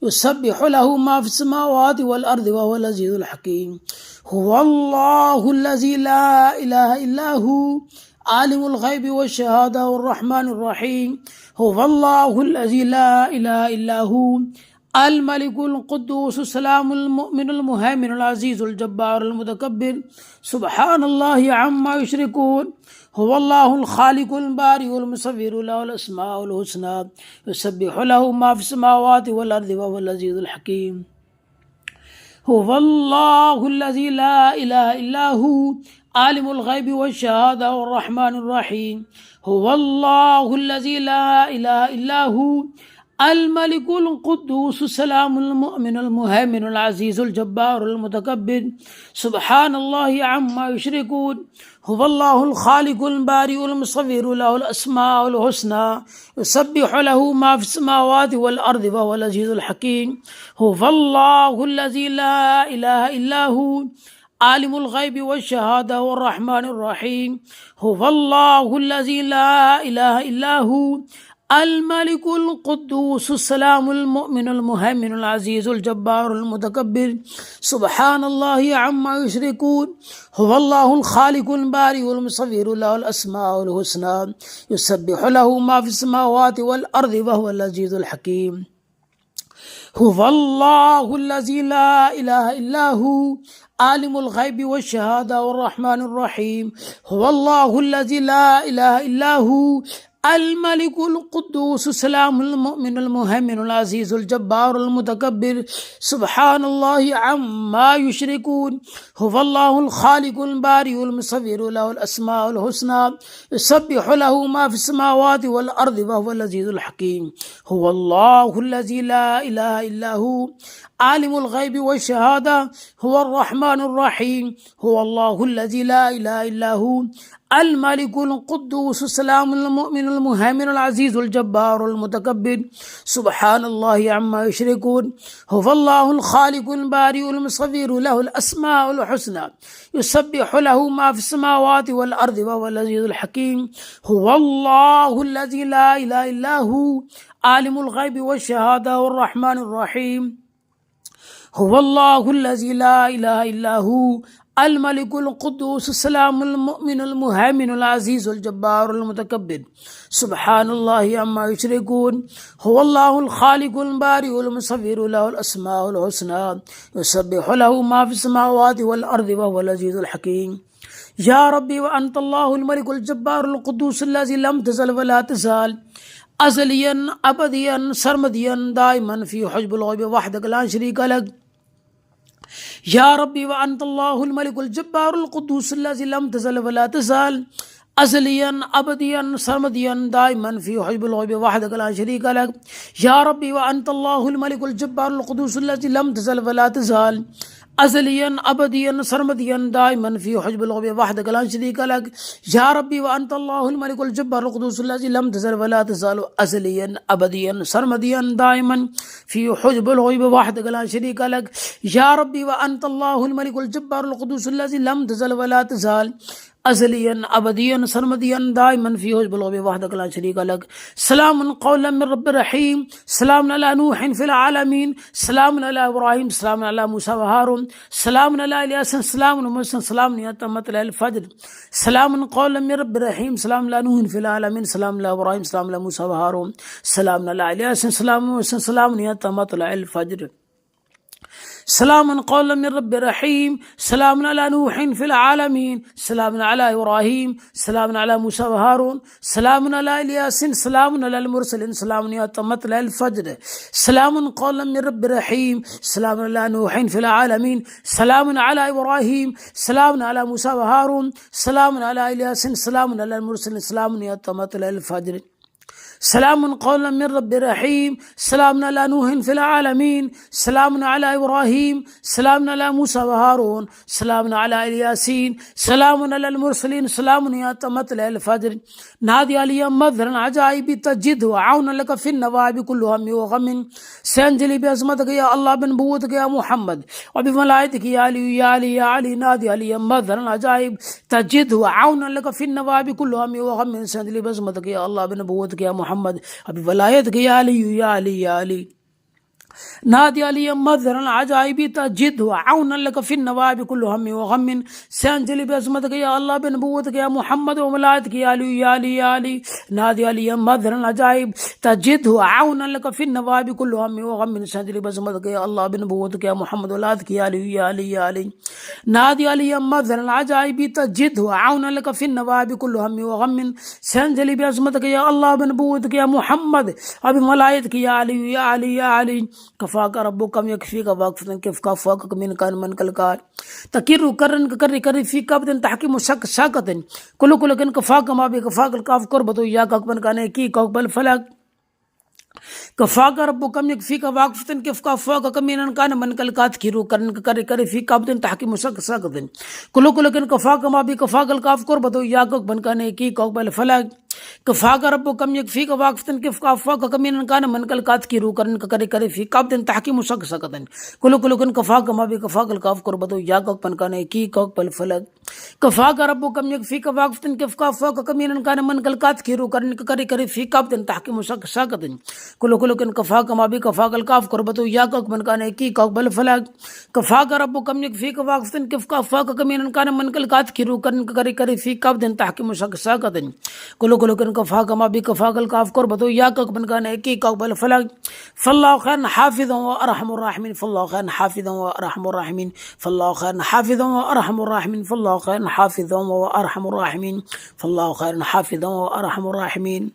يسبح له ما في السماوات والأرض وهو العزيز الحكيم. هو الله الذي لا إله إلا هو عالم الغيب والشهادة والرحمن الرحيم. هو الله الذي لا إله إلا هو الملك القدوس السلام المؤمن المهيمن العزيز الجبار المتكبر سبحان الله عما يشركون. هو الله الخالق البارئ المصور له الأسماء الحسنى يسبح له ما في السماوات والأرض وهو العزيز الحكيم. هو الله الذي لا إله إلا هو عالم الغيب والشهادة والرحمن الرحيم. هو الله الذي لا إله إلا هو الملك القدوس السلام المؤمن المهيمن العزيز الجبار المتكبر سبحان الله عما يشركون. هو الله الخالق البارئ المصور له الأسماء الحسنى يسبح له ما في السماوات والأرض وهو العزيز الحكيم. هو الله الذي لا إله إلا هو عالم الغيب والشهادة والرحمن الرحيم. هو الله الذي لا إله إلا هو الملك القدوس السلام المؤمن المهيمن العزيز الجبار المتكبر سبحان الله عما يشركون. هو الله الخالق البارئ المصور له الأسماء الحسنى يسبح له ما في السماوات والأرض وهو العزيز الحكيم. هو الله الذي لا إله إلا هو عالم الغيب والشهادة والرحمن الرحيم. هو الله الذي لا إله إلا هو الملك القدوس السلام المؤمن المهيمن العزيز الجبار المتكبر سبحان الله عما يشركون هو الله الخالق البارئ المصور له الأسماء الحسنى يسبح له ما في السماوات والأرض وهو العزيز الحكيم هو الله الذي لا إله إلا هو عالم الغيب والشهادة هو الرحمن الرحيم هو الله الذي لا إله إلا هو الملك القدوس السلام المؤمن المهيمن العزيز الجبار المتكبر سبحان الله عما يشركون هو الله الخالق البارئ المصور له الأسماء الحسنى يسبح له ما في السماوات والأرض وهو العزيز الحكيم هو الله الذي لا إله إلا هو عالم الغيب والشهادة الرحمن الرحيم هو الله الذي لا إله إلا هو الملك القدوس السلام المؤمن المهيمن العزيز الجبار المتكبر سبحان الله عما يشركون هو الله الخالق البارئ المصور له الأسماء الحسنى يسبح له ما في السماوات والأرض وهو العزيز الحكيم يا ربي وأنت الله الملك الجبار القدوس الذي لم تزل ولا تزال أزليا أبديا سرمديا دائما في حجب الغيب وحدك لا شريك لك يا ربي وأنت الله الملك الجبار القدوس الذي لم تزل ولا تزال أزليا أبديا سرمديا دائما في حجب الغيب وحدك لا شريك لك يا ربي وأنت الله الملك الجبار القدوس الذي لم تزل ولا تزال أزليا أبديا سرمديا دائما في حجب الغيب وحدك لا شريك لك يا ربي وأنت الله الملك الجبار القدوس الذي لم تزل ولا تزال أزليا أبديا سرمديا دائما في حجب الغيب وحدك لا شريك لك يا ربي وأنت الله الملك الجبار القدوس الذي لم تزل ولا تزال أزليا أبديا سرمديا دائما في حجب الغيب وحدك لا شريك لك سلام قولا من رب رحيم سلام على نوح في العالمين سلام على إبراهيم سلام على موسى وهارون سلام على إلياس سلام على موسى سلام يا مطلع الفجر سلام قولا من رب رحيم سلام على نوح في العالمين سلام على إبراهيم سلام على موسى وهارون سلام على إلياس سلام على موسى سلام يا مطلع الفجر سلام قولا من رب رحيم سلام على نوح في العالمين سلام على إبراهيم سلام على موسى وهارون سلام على إلياس سلام على المرسلين سلام يا مطلع الفجر سلام قولا من رب رحيم سلام على نوح في العالمين سلام على إبراهيم سلام على موسى وهارون سلام على إلياس سلام على المرسلين سلام يا مطلع الفجر سلام قولا من رب رحيم سلام على نوح في العالمين سلام على إبراهيم سلام على موسى وهارون سلام على الياسين سلام على المرسلين سلام يا مطلع الفجر نادي علي مظهر عجائب تجد وعونا لك في النوائب كل هم وغم سينجلي بعظمتك يا الله بنبوتك يا محمد وبملائكتك يا علي يا علي يا علي نادي علي مظهر عجائب تجد وعونا لك في النوائب كل هم وغم سينجلي بعظمتك يا الله بنبوتك يا محمد وبملائكتك يا علي يا علي يا علي نادي علي مظهر العجائب تجد وعونا لك في النوائب كل هم وغم سينجلي بعظمتك يا الله بنبوتك يا محمد وملائكتك يا علي يا علي يا علي نادي علي مظهر العجائب تجد وعونا لك في النوائب كل هم وغم سينجلي بعظمتك يا الله بنبوتك يا محمد وملائكتك يا علي يا علي يا علي نادي علي مظهر العجائب تجد وعونا لك في النوائب كل هم وغم سينجلي بعظمتك يا الله بنبوتك يا محمد وبملائكتك يا علي يا علي يا علي كفاك ربك كم يكفيك واقفة كيف كفاك من كان من كالكار تكير كرن كري في كابتن تحكيم شك شاكتن كل كن كفاك ما بكفاك الكاف قربتو يا كاكبن كان كي كاكبل فلك كفاك ربك كم يكفيك واقفة كيف كفاك من كان من كالكات كيرو كرن كري في كابتن تحكيم شك شاكتن كل كن كفاك ما بكفاك الكاف قربتو يا كاكبن كان كي كاكبل فلك كفاك ربك كم يكفيك واقفة كيف كفاك من كان من كالكات كيرو كرن كري في كابتن تحكيم شك شاكتن كل كن كفاك ما بكفاك الكاف قربتو يا كاكبن كان كي كاكبل فلك كفاك ربك كم يكفيك واقفة كيف كفاك من كان من كالكات كيرو كرن كري في كابتن تحكيم شك شاكتن كل كن كفاك ما بكفاك الكاف قربتو يا كاكبن كان كي كاكبل فلك كفاك ربك كم يكفيك واقفة كيف كفاك من كان من كالكات كيرو كرن كري في كابتن تحكيم شك شاكتن كل كن كفاك ما بكفاك الكاف قربتو يا كاكبن كان كي كاكبل فلك فالله خير حافظا وارحم الراحمين فالله خير حافظا وارحم الراحمين فالله خير حافظا وارحم الراحمين فالله خير حافظا وارحم الراحمين فالله خير حافظا وارحم الراحمين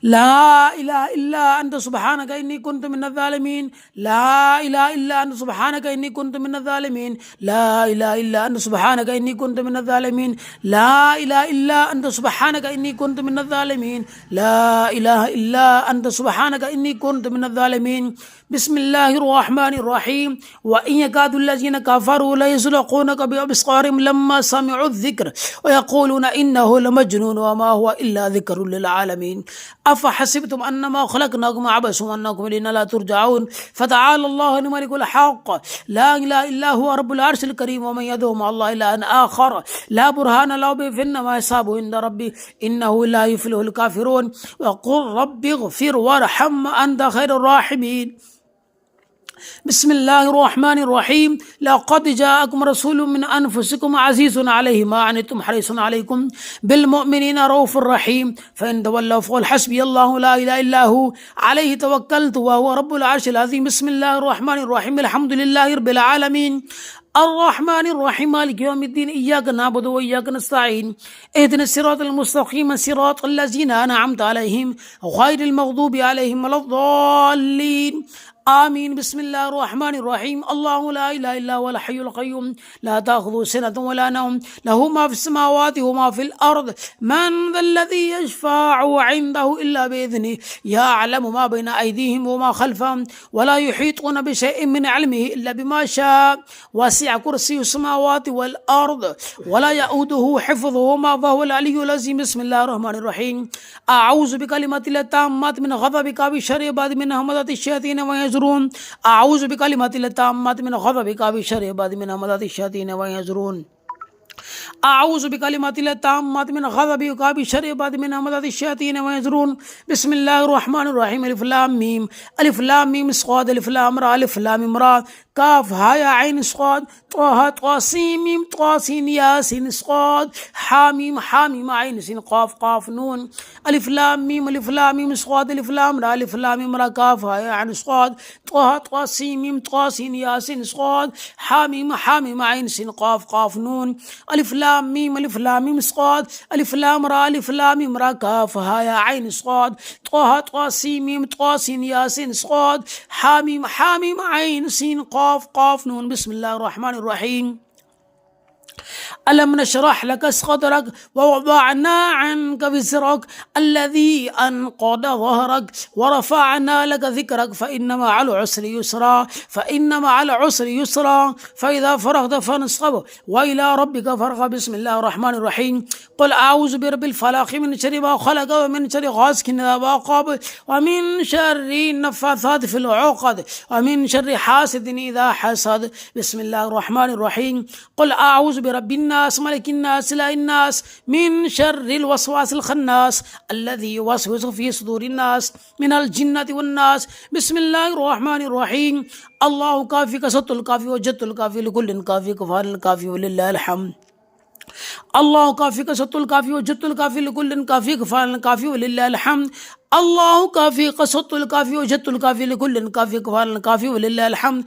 لا إله إلا أنت سبحانك إني كنت من الظالمين. لا إله إلا أنت سبحانك إني كنت من الظالمين. لا إله إلا أنت سبحانك إني كنت من الظالمين. لا إله إلا أنت سبحانك إني كنت من الظالمين. لا إله إلا أنت سبحانك إني كنت من الظالمين. بسم الله الرحمن الرحيم. وإن يكاد الذين كفروا ليزلقونك بأبصارهم لما سمعوا الذكر ويقولون إنه لمجنون وما هو إلا ذكر للعالمين. أفحسبتم أنما خلقناكم عبثا وأنكم إلينا لا ترجعون. فتعالى الله الملك الحق لا إله إلا هو رب العرش الكريم. ومن يدعو مع الله إلها آخر لا برهان له به فإنما حسابه عند ربي إنه لا يفلح الكافرون. وقل رب اغفر وارحم أنت خير الراحمين. بسم الله الرحمن الرحيم. لقد جاءكم رسول من أنفسكم عزيز عليه ما عنتم حريص عليكم بالمؤمنين رؤوف رحيم. فإن تولوا فقل حسبي الله لا إله إلا هو عليه توكلت وهو رب العرش العظيم. بسم الله الرحمن الرحيم. الحمد لله رب العالمين الرحمن الرحيم مالك يوم الدين إياك نعبد وإياك نستعين اهدنا الصراط المستقيم صراط الذين أنعمت عليهم غير المغضوب عليهم ولا الضالين آمين. بسم الله الرحمن الرحيم. الله لا إله إلا هو الحي القيوم لا تأخذه سنة ولا نوم له ما في السماوات وما في الأرض. من ذا الذي يشفع عنده إلا بإذنه يعلم ما بين أيديهم وما خلفهم ولا يحيطون بشيء من علمه إلا بما شاء. وسع كرسي السماوات والأرض ولا يؤوده حفظهما فهو العلي العظيم. بسم الله الرحمن الرحيم. أعوذ بكلمات الله التامات من غضبك وشر عبادك من همزات الشياطين ويحضرون. أعوذ بكلمات الله التامات من غضبك وشر عبادك من همزات الشياطين ويحضرون. أعوذ بكلمات الله التامات من غضبك وشر عبادك من همزات الشياطين ويحضرون. بسم الله الرحمن الرحيم. ألف لام ميم ألف لام ميم صاد ألف لام را ألف لام را كاف ها يا عين صاد طه طا سين ميم طا سين يا سين صاد حاميم حاميم عين سين قاف قاف نون ألف لام ميم صاد ألف لام را ألف لام را كاف ها يا عين صاد طه طا سين ميم طا سين يا سين صاد حاميم حاميم عين سين قاف قاف نون ألف لام ميم صاد ألف لام را كاف ها يا عين صاد طه طا سين ميم طا سين يا سين صاد حاميم حاميم عين سين قاف قاف نون. بسم الله الرحمن الرحيم. ألم نشرح لك صدرك ووضعنا عنك وزرك الذي أنقض ظهرك ورفعنا لك ذكرك فإن مع العسر يسرا فإذا فرغت فانصب وإلى ربك فارغب. بسم الله الرحمن الرحيم. قل أعوذ برب الفلق من شر ما خلق ومن شر غاسق إذا وقب ومن شر النفاثات في العقد ومن شر حاسد إذا حسد. بسم الله الرحمن الرحيم. قل أعوذ برب الناس ملك الناس إله الناس من شر الوسواس الخناس الذي يوسوس في صدور الناس من الجنة والناس. بسم الله الرحمن الرحيم. الله كافي كسط الكافي وجدت الكافي لكل كافي كفار الكافي ولله الحمد. الله كافي كسط الكافي وجدت الكافي لكل كافي كفار الكافي ولله الحمد. الله كافي كسط الكافي وجدت الكافي لكل كافي كفار الكافي ولله الحمد.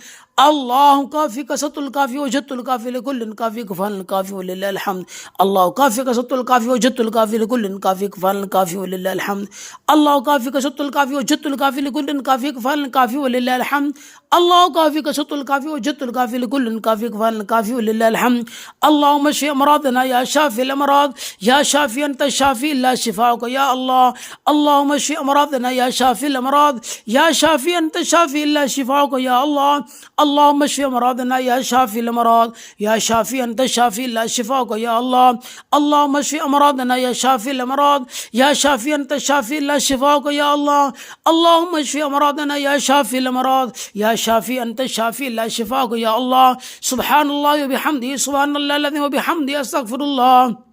الله كافي كسط الكافي وجدت الكافي لكل كافي كفار الكافي ولله الحمد. الله كافي كسط الكافي وجدت الكافي لكل كافي كفار الكافي ولله الحمد. الله كافي كسط الكافي وجدت الكافي لكل كافي كفار الكافي ولله الحمد. الله كافي كسط الكافي وجدت الكافي لكل كافي كفار الكافي ولله الحمد. اللهم اشف امراضنا يا شافي الامراض يا شافي انت الشافي لا شفاؤك يا الله. اللهم اشف امراضنا يا شافي الامراض يا شافي انت الشافي لا شفاؤك يا الله. اللهم اشف امراضنا يا شافي الامراض يا شافي انت الشافي لا شفاؤك يا الله. اللهم اشف امراضنا يا شافي الامراض يا شافي انت الشافي لا شفاؤك يا الله. اللهم اشف امراضنا يا شافي الامراض يا شافي انت الشافي لا شفاؤك يا الله. سبحان الله وبحمده سبحان الله العظيم وبحمده استغفر الله.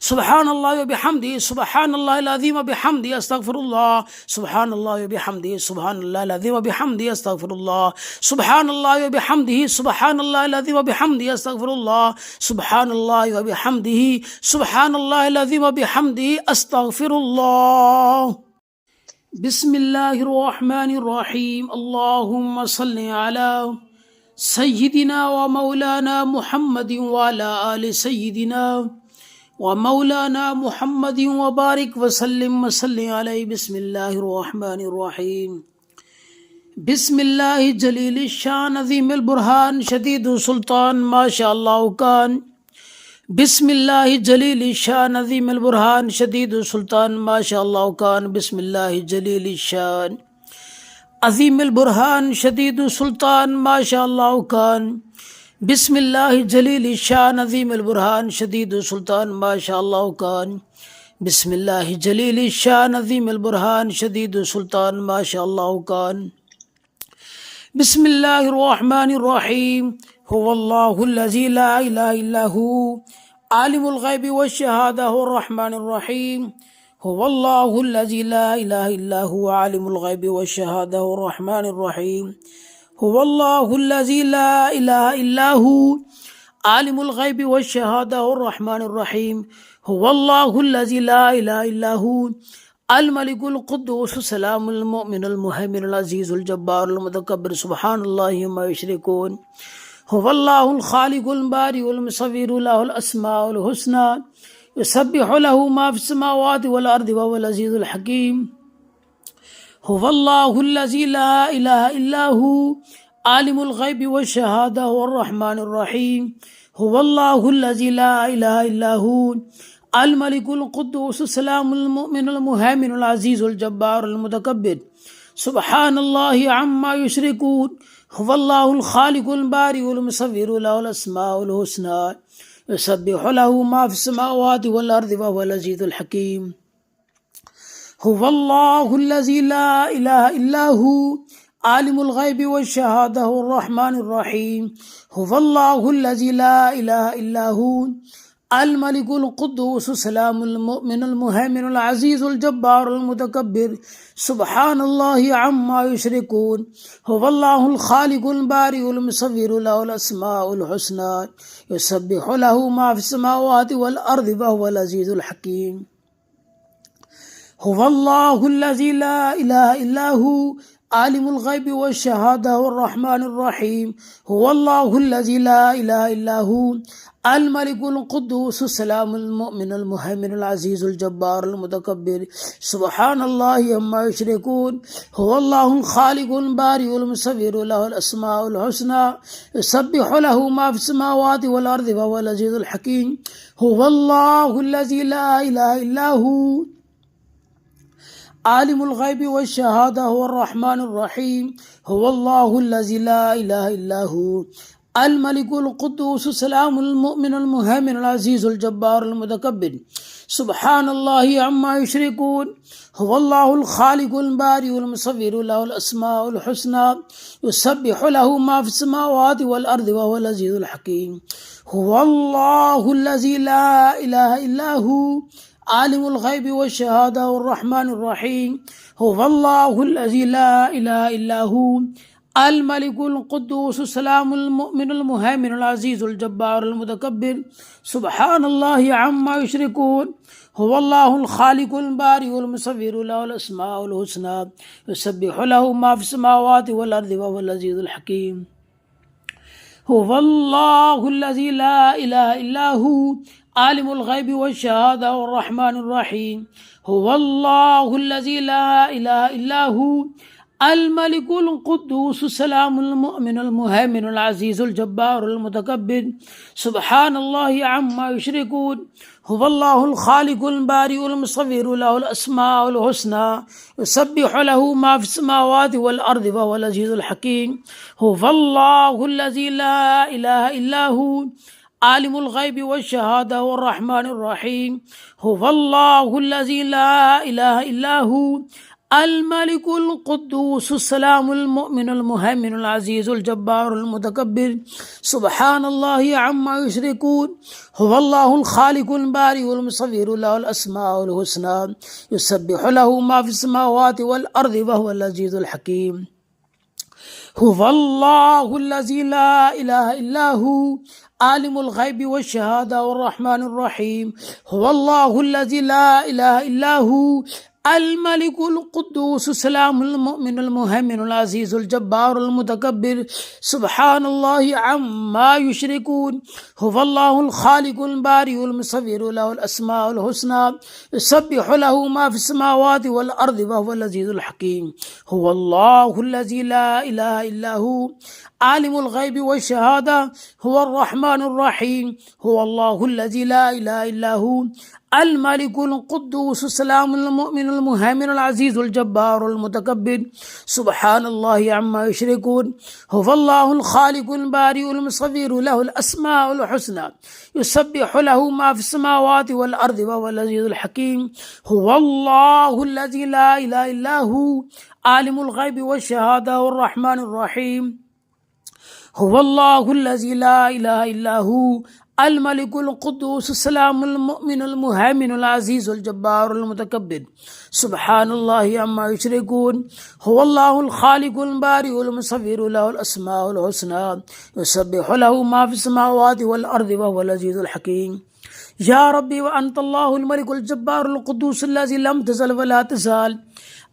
سبحان الله وبحمده سبحان الله العظيم وبحمده استغفر الله. سبحان الله وبحمده سبحان الله العظيم وبحمده استغفر الله. سبحان الله وبحمده سبحان الله العظيم وبحمده استغفر الله. سبحان الله وبحمده سبحان الله العظيم وبحمده استغفر الله. بسم الله الرحمن الرحيم. اللهم صل على سيدنا ومولانا محمد وعلى آل سيدنا ومولانا محمد وبارك وسلم وسلم عليه. بسم الله الرحمن الرحيم. بسم الله جليل الشان عظيم البرهان شديد السلطان ما شاء الله كان. بسم الله جليل الشان عظيم البرهان شديد السلطان ما شاء الله كان. بسم الله جليل الشان عظيم البرهان شديد السلطان ما شاء الله كان. بسم الله جليل الشان عظيم البرهان شديد السلطان ما شاء الله كان. بسم الله جليل الشان عظيم البرهان شديد السلطان ما شاء الله كان. بسم الله الرحمن الرحيم. هو الله الذي لا إله إلا هو عالم الغيب والشهادة هو الرحمن الرحيم. هو الله الذي لا إله إلا هو عالم الغيب والشهادة هو الرحمن الرحيم. هو الله الذي لا إله إلا هو عالم الغيب والشهادة هو الرحمن الرحيم. هو الله الذي لا إله إلا هو الملك القدوس السلام المؤمن المهيمن العزيز الجبار المتكبر سبحان الله ما يشركون. هو الله الخالق البارئ المصور له الأسماء الحسنى يسبح له ما في السماوات والأرض وهو العزيز الحكيم. هو الله الذي لا إله إلا هو عالم الغيب والشهادة هو الرحمن الرحيم. هو الله الذي لا إله إلا هو الملك القدوس السلام المؤمن المهيمن العزيز الجبار المتكبر سبحان الله عما يشركون. هو الله الخالق البارئ المصور له الأسماء الحسنى يسبح له ما في السماوات والأرض وهو العزيز الحكيم. هو الله الذي لا إله إلا هو عالم الغيب والشهادة هو الرحمن الرحيم. هو الله الذي لا إله إلا هو الملك القدوس السلام المؤمن المهيمن العزيز الجبار المتكبر سبحان الله عما يشركون. هو الله الخالق البارئ المصور له الأسماء الحسنى يسبح له ما في السماوات والأرض وهو العزيز الحكيم. هو الله الذي لا إله إلا هو عالم الغيب والشهادة هو الرحمن الرحيم. هو الله الذي لا إله إلا هو الملك القدوس السلام المؤمن المهيمن العزيز الجبار المتكبر سبحان الله عما يشركون. هو الله الخالق البارئ المصور له الأسماء الحسنى يسبح له ما في السماوات والأرض وهو العزيز الحكيم. هو الله الذي لا إله إلا هو عالم الغيب والشهادة هو الرحمن الرحيم. هو الله الذي لا إله إلا هو الملك القدوس السلام المؤمن المهيمن العزيز الجبار المتكبر سبحان الله عما يشركون. هو الله الخالق البارئ المصور له الأسماء الحسنى يسبح له ما في السماوات والأرض وهو العزيز الحكيم. هو الله الذي لا إله إلا هو عالم الغيب والشهادة والرحمن الرحيم. هو الله الذي لا إله إلا هو الملك القدوس السلام المؤمن المهيمن العزيز الجبار المتكبر سبحان الله عما يشركون. هو الله الخالق البارئ المصور له الأسماء الحسنى يسبح له ما في السماوات والأرض وهو العزيز الحكيم. هو الله الذي لا إله إلا هو عالم الغيب والشهادة والرحمن الرحيم. هو الله الذي لا إله إلا هو الملك القدوس السلام المؤمن المهيمن العزيز الجبار المتكبر سبحان الله عما يشركون. هو الله الخالق البارئ المصور له الأسماء الحسنى يسبح له ما في السماوات والأرض وهو العزيز الحكيم. هو الله الذي لا إله إلا هو عالم الغيب والشهادة والرحمن الرحيم. هو الله الذي لا إله إلا هو الملك القدوس السلام المؤمن المهيمن العزيز الجبار المتكبر سبحان الله عما يشركون. هو الله الخالق البارئ المصور له الأسماء الحسنى يسبح له ما في السماوات والأرض وهو العزيز الحكيم. هو الله الذي لا إله إلا هو عالم الغيب والشهادة والرحمن الرحيم. هو الله الذي لا إله إلا هو الملك القدوس السلام المؤمن المهيمن العزيز الجبار المتكبر سبحان الله عما يشركون هو الله الخالق البارئ المصور له الأسماء الحسنى يسبح له ما في السماوات والأرض وهو العزيز الحكيم هو الله الذي لا إله إلا هو عالم الغيب والشهادة هو الرحمن الرحيم هو الله الذي لا إله إلا هو الملك القدوس السلام المؤمن المهيمن العزيز الجبار المتكبر سبحان الله عما يشركون هو الله الخالق البارئ المصور له الأسماء الحسنى يسبح له ما في السماوات والأرض وهو العزيز الحكيم هو الله الذي لا إله إلا هو عالم الغيب والشهادة والرحمن الرحيم هو الله الذي لا إله إلا هو الملك القدوس السلام المؤمن المهيمن العزيز الجبار المتكبر سبحان الله عما يشركون هو الله الخالق البارئ المصور له الأسماء الحسنى يسبح له ما في السماوات والأرض وهو العزيز الحكيم يا ربي وأنت الله الملك الجبار القدوس الذي لم تزل ولا تزال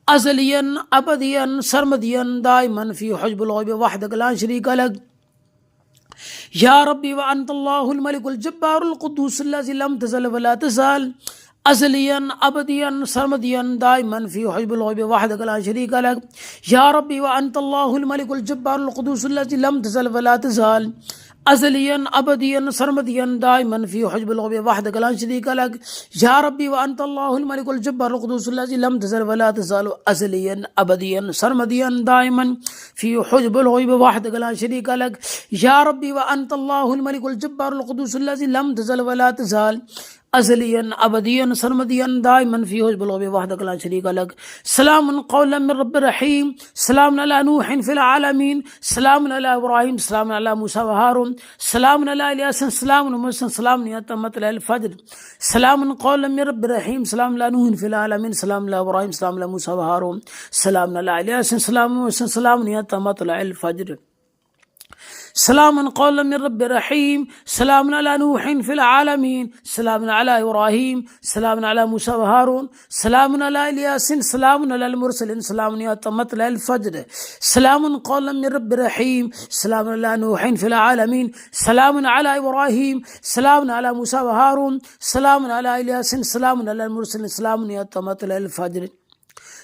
أزليا أبديا سرمديا دائما في حجب الغيب وحدك لا شريك لك يا ربي وأنت الله الملك الجبار القدوس الذي لم تزل ولا تزال أزليا أبديا سرمديا دائما في حجب الغيب وحدك لا شريك لك يا ربي وأنت الله الملك الجبار القدوس الذي لم تزل ولا تزال أزليا أبديا سرمديا دائما في حجب الغيب وحدك لا شريك لك يا ربي وأنت الله الملك الجبار القدوس الذي لم تزل ولا تزال أزليا أبديا سرمديا دائما في حجب الغيب وحدك لا شريك لك يا ربي وأنت الله الملك الجبار القدوس الذي لم تزل ولا تزال أزليا أبديا سرمديا دائما في حجب الغيب وحدك لا شريك لك سلام قولا من رب رحيم سلام على نوح في العالمين سلام على إبراهيم سلام على موسى وهارون سلام على إلياس سلام على موسى سلام يا مطلع الفجر سلام قولا من رب رحيم سلام على نوح في العالمين سلام على إبراهيم سلام على موسى وهارون سلام على إلياس سلام على موسى سلام يا مطلع الفجر سلام قولا من رب رحيم سلام على نوح في العالمين سلام على إبراهيم سلام على موسى وهارون سلام على إلياس سلام على المرسلين سلام يا مطلع الفجر سلام قولا من رب رحيم سلام على نوح في العالمين سلام على إبراهيم سلام على موسى وهارون سلام على إلياس سلام على المرسلين سلام يا مطلع الفجر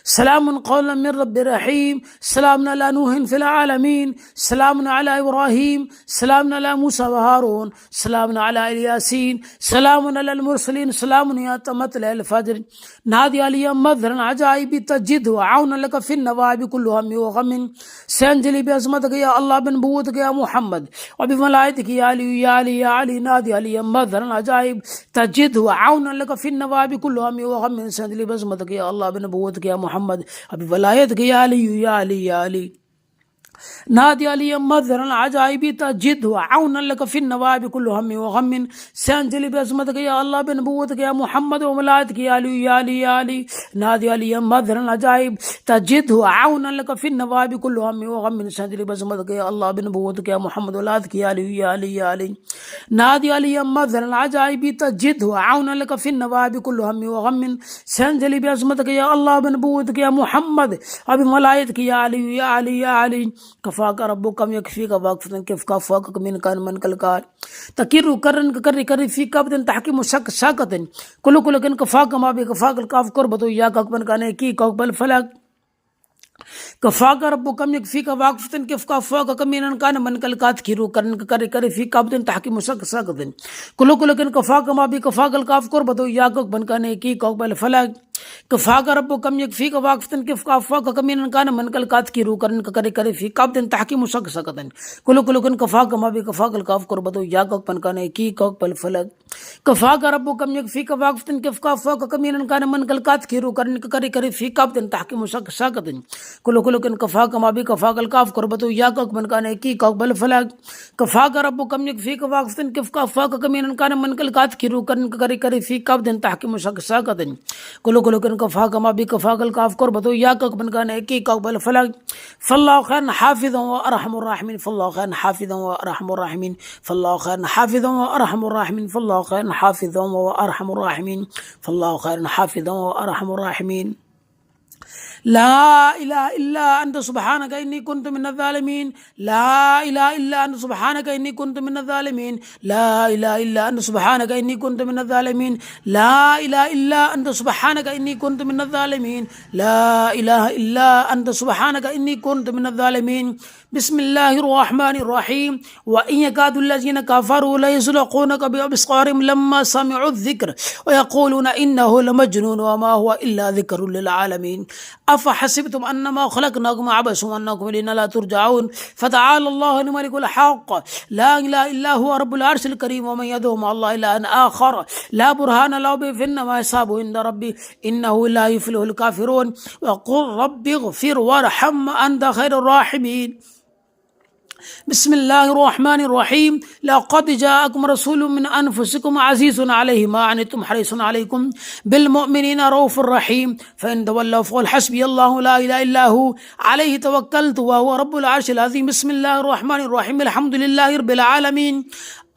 سلام قولا من رب رحيم سلام على نوح في العالمين سلام على إبراهيم سلام على موسى وهارون سلام على الياسين سلام على المرسلين سلام يا مطلع الفجر نادي علي مظهرا عجائب تجد وعونا لك في النوائب كل هم وغم سينجلي بعظمتك يا الله بنبوتك يا محمد وبملائكتك يا علي يا علي يا علي نادي علي مظهرا عجائب تجد وعونا لك في النوائب كل هم وغم سينجلي بعظمتك يا الله بنبوتك يا محمد وبولايتك يا علي يا علي يا علي نادي علي مظهرا عجائب تجد وعونا لك في النوائب كل هم وغم سينجلي بعظمتك يا الله بنبوتك يا محمد وملائكتك يا علي يا علي يا علي نادي علي مظهرا عجائب تجد وعونا لك في النوائب كل هم وغم سينجلي بعظمتك يا الله بنبوتك يا محمد وملائكتك يا علي يا علي يا علي نادي علي مظهرا عجائب تجد وعونا لك في النوائب كل هم وغم سينجلي بعظمتك يا الله بنبوتك يا محمد وبملائكتك يا علي يا علي يا علي كفاك ربك كم يكفيك واقفة كيف كفاك من كان من كالكار تكير كرن كري كري في كابتن تحكيم شك شاكتن كل كن كفاك ما بكفاك الكاف قربتو يا كان كان كي كوكبل فلك كفاك ربك كم يكفيك واقفة كيف كفاك من كان من كالكات كيرو كرن كري كري في كابتن تحكيم شك شاكتن كل كن كفاك ما بكفاك الكاف قربتو يا كان كان كي كوكبل فلك كفاك ربك كم يكفيك واقفة كيف كفاك من كان من كالكات كيرو كرن كري كري في كابتن تحكيم شك شاكتن كل كن كفاك ما بكفاك الكاف قربتو يا كان كان كي كوكبل فلك كفاك ربك كم يكفيك واقفة كيف كفاك من كان من كالكات كيرو كرن كري كري في كابتن تحكيم شك شاكتن كل كن كفاك ما بكفاك الكاف قربتو يا كان كان كي كوكبل فلك كفاك ربك كم يكفيك واقفة كيف كفاك من كان من كالكات كيرو كرن كري كري في كابتن تحكيم شك شاكتن كل كن كفاك ما بكفاك الكاف قربتو يا كان كان كي كوكبل فلك فالله خير حافظا وارحم الراحمين فالله خير حافظا وارحم الراحمين فالله خير حافظا وارحم الراحمين فالله خير حافظا وارحم الراحمين فالله خير حافظا وارحم الراحمين لا إله إلا أنت سبحانك إني كنت من الظالمين. لا إله إلا أنت سبحانك إني كنت من الظالمين. لا إله إلا أنت سبحانك إني كنت من الظالمين. لا إله إلا أنت سبحانك إني كنت من الظالمين. لا إله إلا أنت سبحانك إني كنت من الظالمين. بسم الله الرحمن الرحيم. وإن يكاد الذين كفروا ليزلقونك بأبصارهم لما سمعوا الذكر ويقولون إنه لمجنون وما هو إلا ذكر للعالمين. أفحسبتم أنما خلقناكم عبثا وأنكم إلينا لا ترجعون. فتعالى الله الملك الحق لا إله إلا هو رب العرش الكريم. ومن يدعو مع الله إلها آخر لا برهان له به فإنما حسابه عند ربي إنه لا يفلح الكافرون. وقل رب اغفر وارحم أنت خير الراحمين. بسم الله الرحمن الرحيم. لقد جاءكم رسول من أنفسكم عزيز عليه ما عنتم حريص عليكم بالمؤمنين رؤوف رحيم. فإن تولوا فقل حسبي الله لا إله إلا هو عليه توكلت وهو رب العرش العظيم. بسم الله الرحمن الرحيم. الحمد لله رب العالمين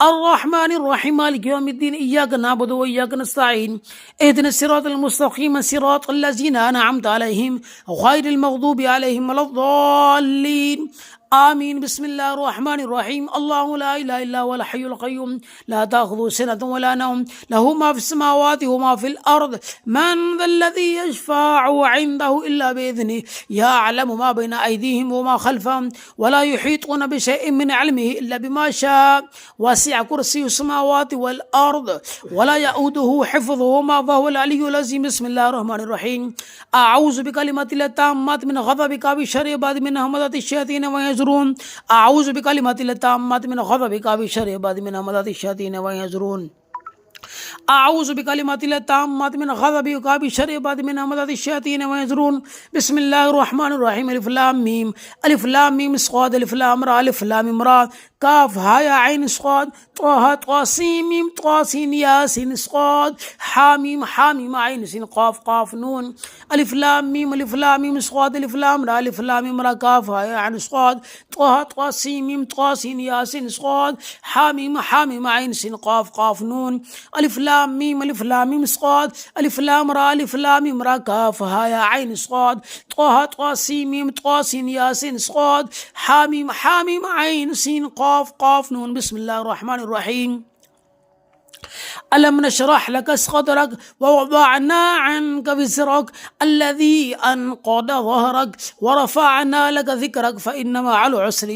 الرحمن الرحيم مالك يوم الدين إياك نعبد وإياك نستعين اهدنا الصراط المستقيم صراط الذين أنعمت عليهم غير المغضوب عليهم ولا الضالين آمين. بسم الله الرحمن الرحيم. الله لا إله إلا هو الحي القيوم لا تأخذه سنة ولا نوم له ما في السماوات وما في الأرض. من ذا الذي يشفع عنده إلا بإذنه يعلم ما بين أيديهم وما خلفهم ولا يحيطون بشيء من علمه إلا بما شاء. وسع كرسي السماوات والأرض ولا يؤوده حفظهما وهو العلي العظيم. بسم الله الرحمن الرحيم. أعوذ بكلمات الله التامات من غضبك وشر عباد من همزات الشياطين ويحضرون. أعوذ بكلمات الله التامات من غضبك وشر عباد من همزات الشياطين ويحضرون. أعوذ بكلمات الله التامات من غضبك وشر عباد من همزات الشياطين ويحضرون. بسم الله الرحمن الرحيم. ألف لام ميم ألف لام ميم صاد ألف لام را ألف لام را كاف ها يا عين صاد طه طا سين ميم طا سين ياسين صاد حاميم حاميم عين سين قاف قاف نون ألف لام ميم صاد ألف لام را ألف لام را كاف ها يا عين صاد طه طا سين ميم طا سين ياسين صاد حاميم حاميم عين سين قاف قاف نون ألف لام ميم صاد ألف لام را ألف لام را كاف ها يا عين صاد طه طا سين ميم طا سين ياسين صاد حاميم حاميم عين سين قاف قاف نون. بسم الله الرحمن الرحيم. ألم نشرح لك صدرك ووضعنا عنك وزرك الذي أنقض ظهرك ورفعنا لك ذكرك فإن مع العسر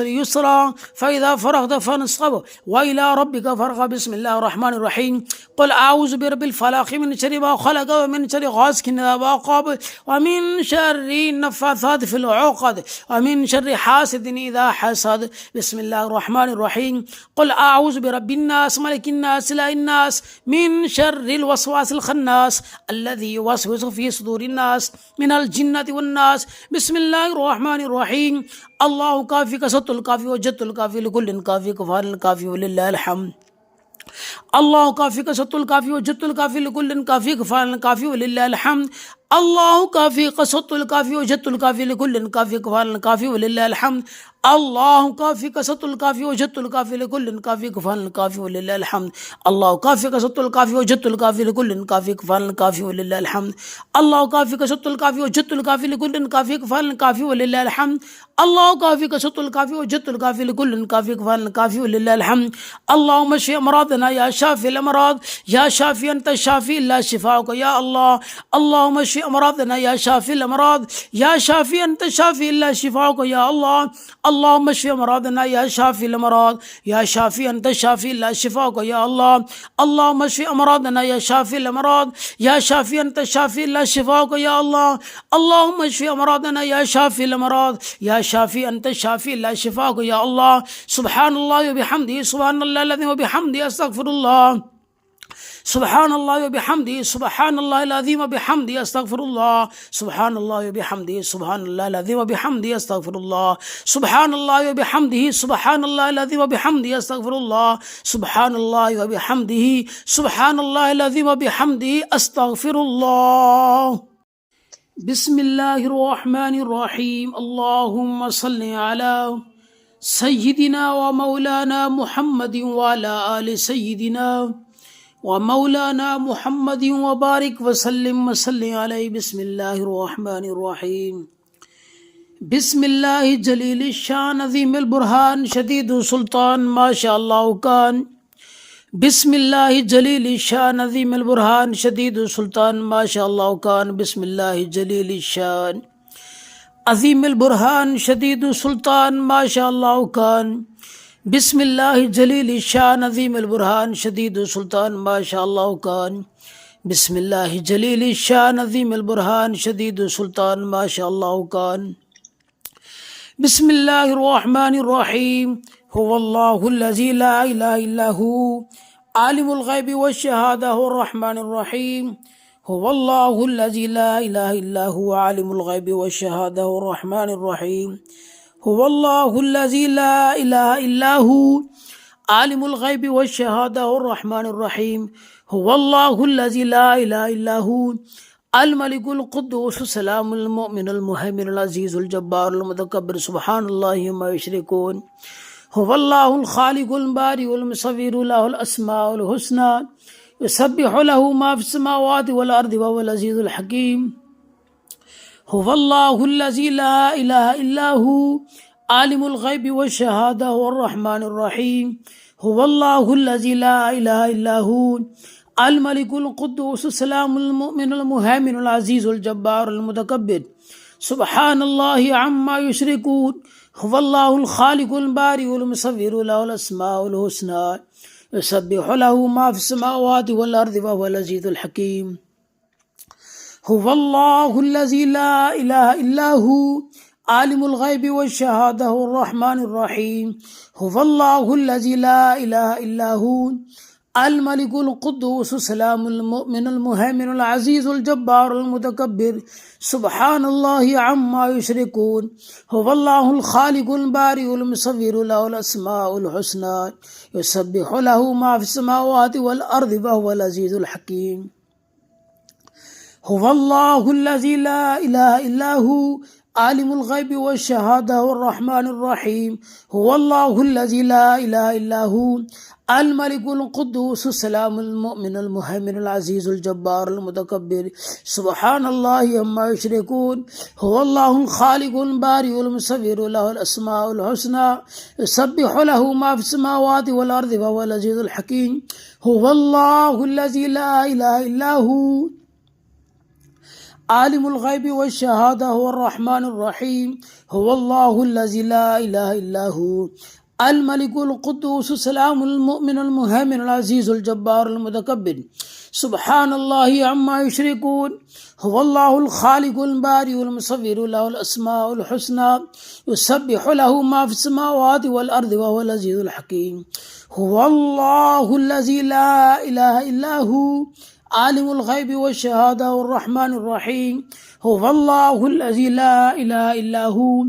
يسرا فإذا فرغت فانصب وإلى ربك فارغب. بسم الله الرحمن الرحيم. قل أعوذ برب الفلق من شر ما خلق ومن شر غاسق إذا وقب ومن شر النفاثات في العقد ومن شر حاسد إذا حسد. بسم الله الرحمن الرحيم. قل أعوذ برب الناس ملك الناس إله الناس من شر الوسواس الخناس الذي يوسوس في صدور الناس من الجنة والناس. بسم الله الرحمن الرحيم. الله كافي كسوت الكافي وجدت الكافي لكل كافي كفار الكافي ولله الحمد. الله كافي كسوت الكافي وجدت الكافي لكل كافي كفار الكافي ولله الحمد. الله كافي كسوت الكافي وجدت الكافي لكل كافي كفار الكافي ولله الحمد. الله كافي كسوت الكافي وجدت الكافي لكل كافي كفار الكافي ولله الحمد. الله كافي كسوت الكافي وجدت الكافي لكل كافي كفار الكافي ولله الحمد. الله كافي كسوت الكافي وجدت الكافي لكل كافي كفار الكافي ولله الحمد. الله كافي كسوت الكافي وجدت الكافي لكل كافي كفار الكافي ولله الحمد. اللهم اشف امراضنا يا شافي الامراض يا شافي انت الشافي لا شفاؤك يا الله. اللهم اشف امراضنا يا شافي الامراض يا شافي انت الشافي لا شفاؤك يا الله. اللهم اشف امراضنا يا شافي الامراض يا شافي انت الشافي لا شفاؤك يا الله. اللهم اشف امراضنا يا شافي الامراض يا شافي انت الشافي لا شفاؤك يا الله. اللهم اشف امراضنا يا شافي الامراض يا شافي انت الشافي لا شفاؤك يا الله. سبحان الله وبحمده سبحان الله العظيم وبحمده استغفر الله. سبحان الله وبحمده سبحان الله العظيم وبحمده استغفر الله. سبحان الله وبحمده سبحان الله العظيم وبحمده استغفر الله. سبحان الله وبحمده سبحان الله العظيم وبحمده استغفر الله. سبحان الله وبحمده سبحان الله العظيم وبحمده استغفر الله. بسم الله الرحمن الرحيم. اللهم صل على سيدنا ومولانا محمد وعلى آل سيدنا ومولانا محمد وبارك وسلم وسلم عليه. بسم الله الرحمن الرحيم. بسم الله جليل الشان عظيم البرهان شديد السلطان ما شاء الله كان. بسم الله جليل الشان عظيم البرهان شديد السلطان ما شاء الله كان. بسم الله جليل الشان عظيم البرهان شديد السلطان ما شاء الله كان. بسم الله جليل الشان عظيم البرهان شديد السلطان ما شاء الله كان. بسم الله جليل الشان عظيم البرهان شديد السلطان ما شاء الله كان. بسم الله الرحمن الرحيم. هو الله الذي لا إله إلا هو عالم الغيب والشهادة هو الرحمن الرحيم. هو الله الذي لا إله إلا هو عالم الغيب والشهادة هو الرحمن الرحيم. هو الله الذي لا إله إلا هو عالم الغيب والشهادة هو الرحمن الرحيم. هو الله الذي لا إله إلا هو الملك القدوس السلام المؤمن المهيمن العزيز الجبار المتكبر سبحان الله ما يشركون. هو الله الخالق البارئ المصور له الأسماء الحسنى يسبح له ما في السماوات والأرض وهو العزيز الحكيم. هو الله الذي لا إله إلا هو عالم الغيب والشهادة هو الرحمن الرحيم. هو الله الذي لا إله إلا هو الملك القدوس السلام المؤمن المهيمن العزيز الجبار المتكبر سبحان الله عما يشركون. هو الله الخالق البارئ المصور له الأسماء الحسنى يسبح له ما في السماوات والأرض وهو العزيز الحكيم. هو الله الذي لا إله إلا هو عالم الغيب والشهادة هو الرحمن الرحيم. هو الله الذي لا إله إلا هو الملك القدوس السلام المؤمن المهيمن العزيز الجبار المتكبر سبحان الله عما يشركون. هو الله الخالق البارئ المصور له الأسماء الحسنى يسبح له ما في السماوات والأرض وهو العزيز الحكيم. هو الله الذي لا إله إلا هو عالم الغيب والشهادة هو الرحمن الرحيم. هو الله الذي لا إله إلا هو الملك القدوس السلام المؤمن المهيمن العزيز الجبار المتكبر سبحان الله عما يشركون. هو الله الخالق البارئ المصور له الأسماء الحسنى يسبح له ما في السماوات والأرض وهو العزيز الحكيم. هو الله الذي لا إله إلا هو عالم الغيب والشهادة هو الرحمن الرحيم. هو الله الذي لا إله إلا هو الملك القدوس السلام المؤمن المهيمن العزيز الجبار المتكبر سبحان الله عما يشركون. هو الله الخالق البارئ المصور له الأسماء الحسنى يسبح له ما في السماوات والأرض وهو العزيز الحكيم. هو الله الذي لا إله إلا هو عالم الغيب والشهادة والرحمن الرحيم. هو الله الذي لا إله إلا هو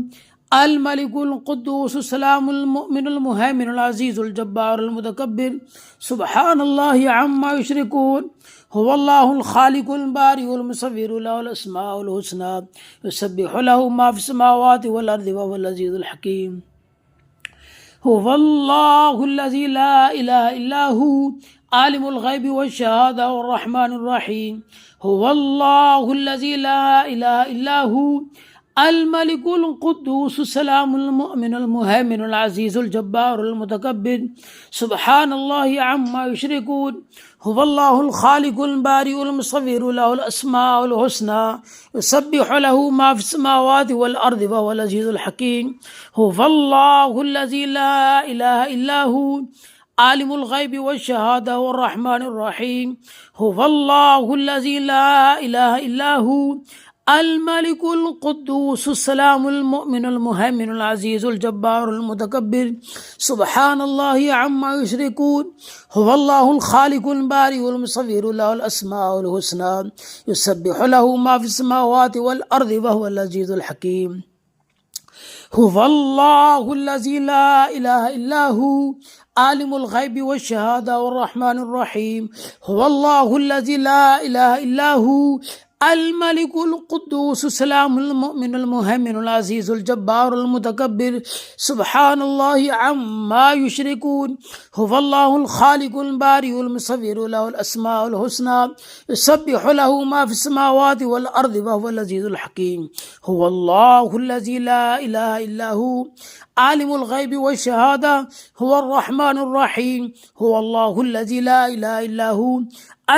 الملك القدوس السلام المؤمن المهيمن العزيز الجبار المتكبر سبحان الله عما يشركون. هو الله الخالق البارئ المصور له الأسماء الحسنى يسبح له ما في السماوات والأرض وهو العزيز الحكيم. هو الله الذي لا إله إلا هو عالم الغيب والشهادة والرحمن الرحيم. هو الله الذي لا إله إلا هو الملك القدوس السلام المؤمن المهيمن العزيز الجبار المتكبر سبحان الله عما يشركون. هو الله الخالق البارئ المصور له الأسماء الحسنى يسبح له ما في السماوات والأرض وهو العزيز الحكيم. هو الله الذي لا إله إلا هو عالم الغيب والشهادة والرحمن الرحيم. هو الله الذي لا إله إلا هو الملك القدوس السلام المؤمن المهيمن العزيز الجبار المتكبر سبحان الله عما يشركون. هو الله الخالق البارئ المصور له الأسماء الحسنى يسبح له ما في السماوات والأرض وهو العزيز الحكيم. هو الله الذي لا إله إلا هو عالم الغيب والشهادة والرحمن الرحيم. هو الله الذي لا إله إلا هو الملك القدوس السلام المؤمن المهيمن العزيز الجبار المتكبر سبحان الله عما يشركون هو الله الخالق البارئ المصور له الأسماء الحسنى يسبح له ما في السماوات والأرض وهو العزيز الحكيم هو الله الذي لا إله إلا هو عالم الغيب والشهادة هو الرحمن الرحيم هو الله الذي لا إله إلا هو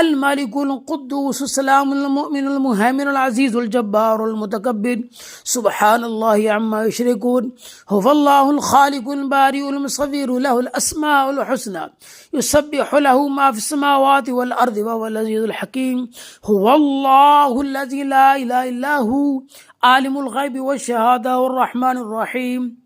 الملك القدوس السلام المؤمن المهيمن العزيز الجبار المتكبر سبحان الله عما يشركون هو الله الخالق البارئ المصور له الأسماء الحسنى يسبح له ما في السماوات والأرض وهو العزيز الحكيم هو الله الذي لا إله إلا هو عالم الغيب والشهادة والرحمن الرحيم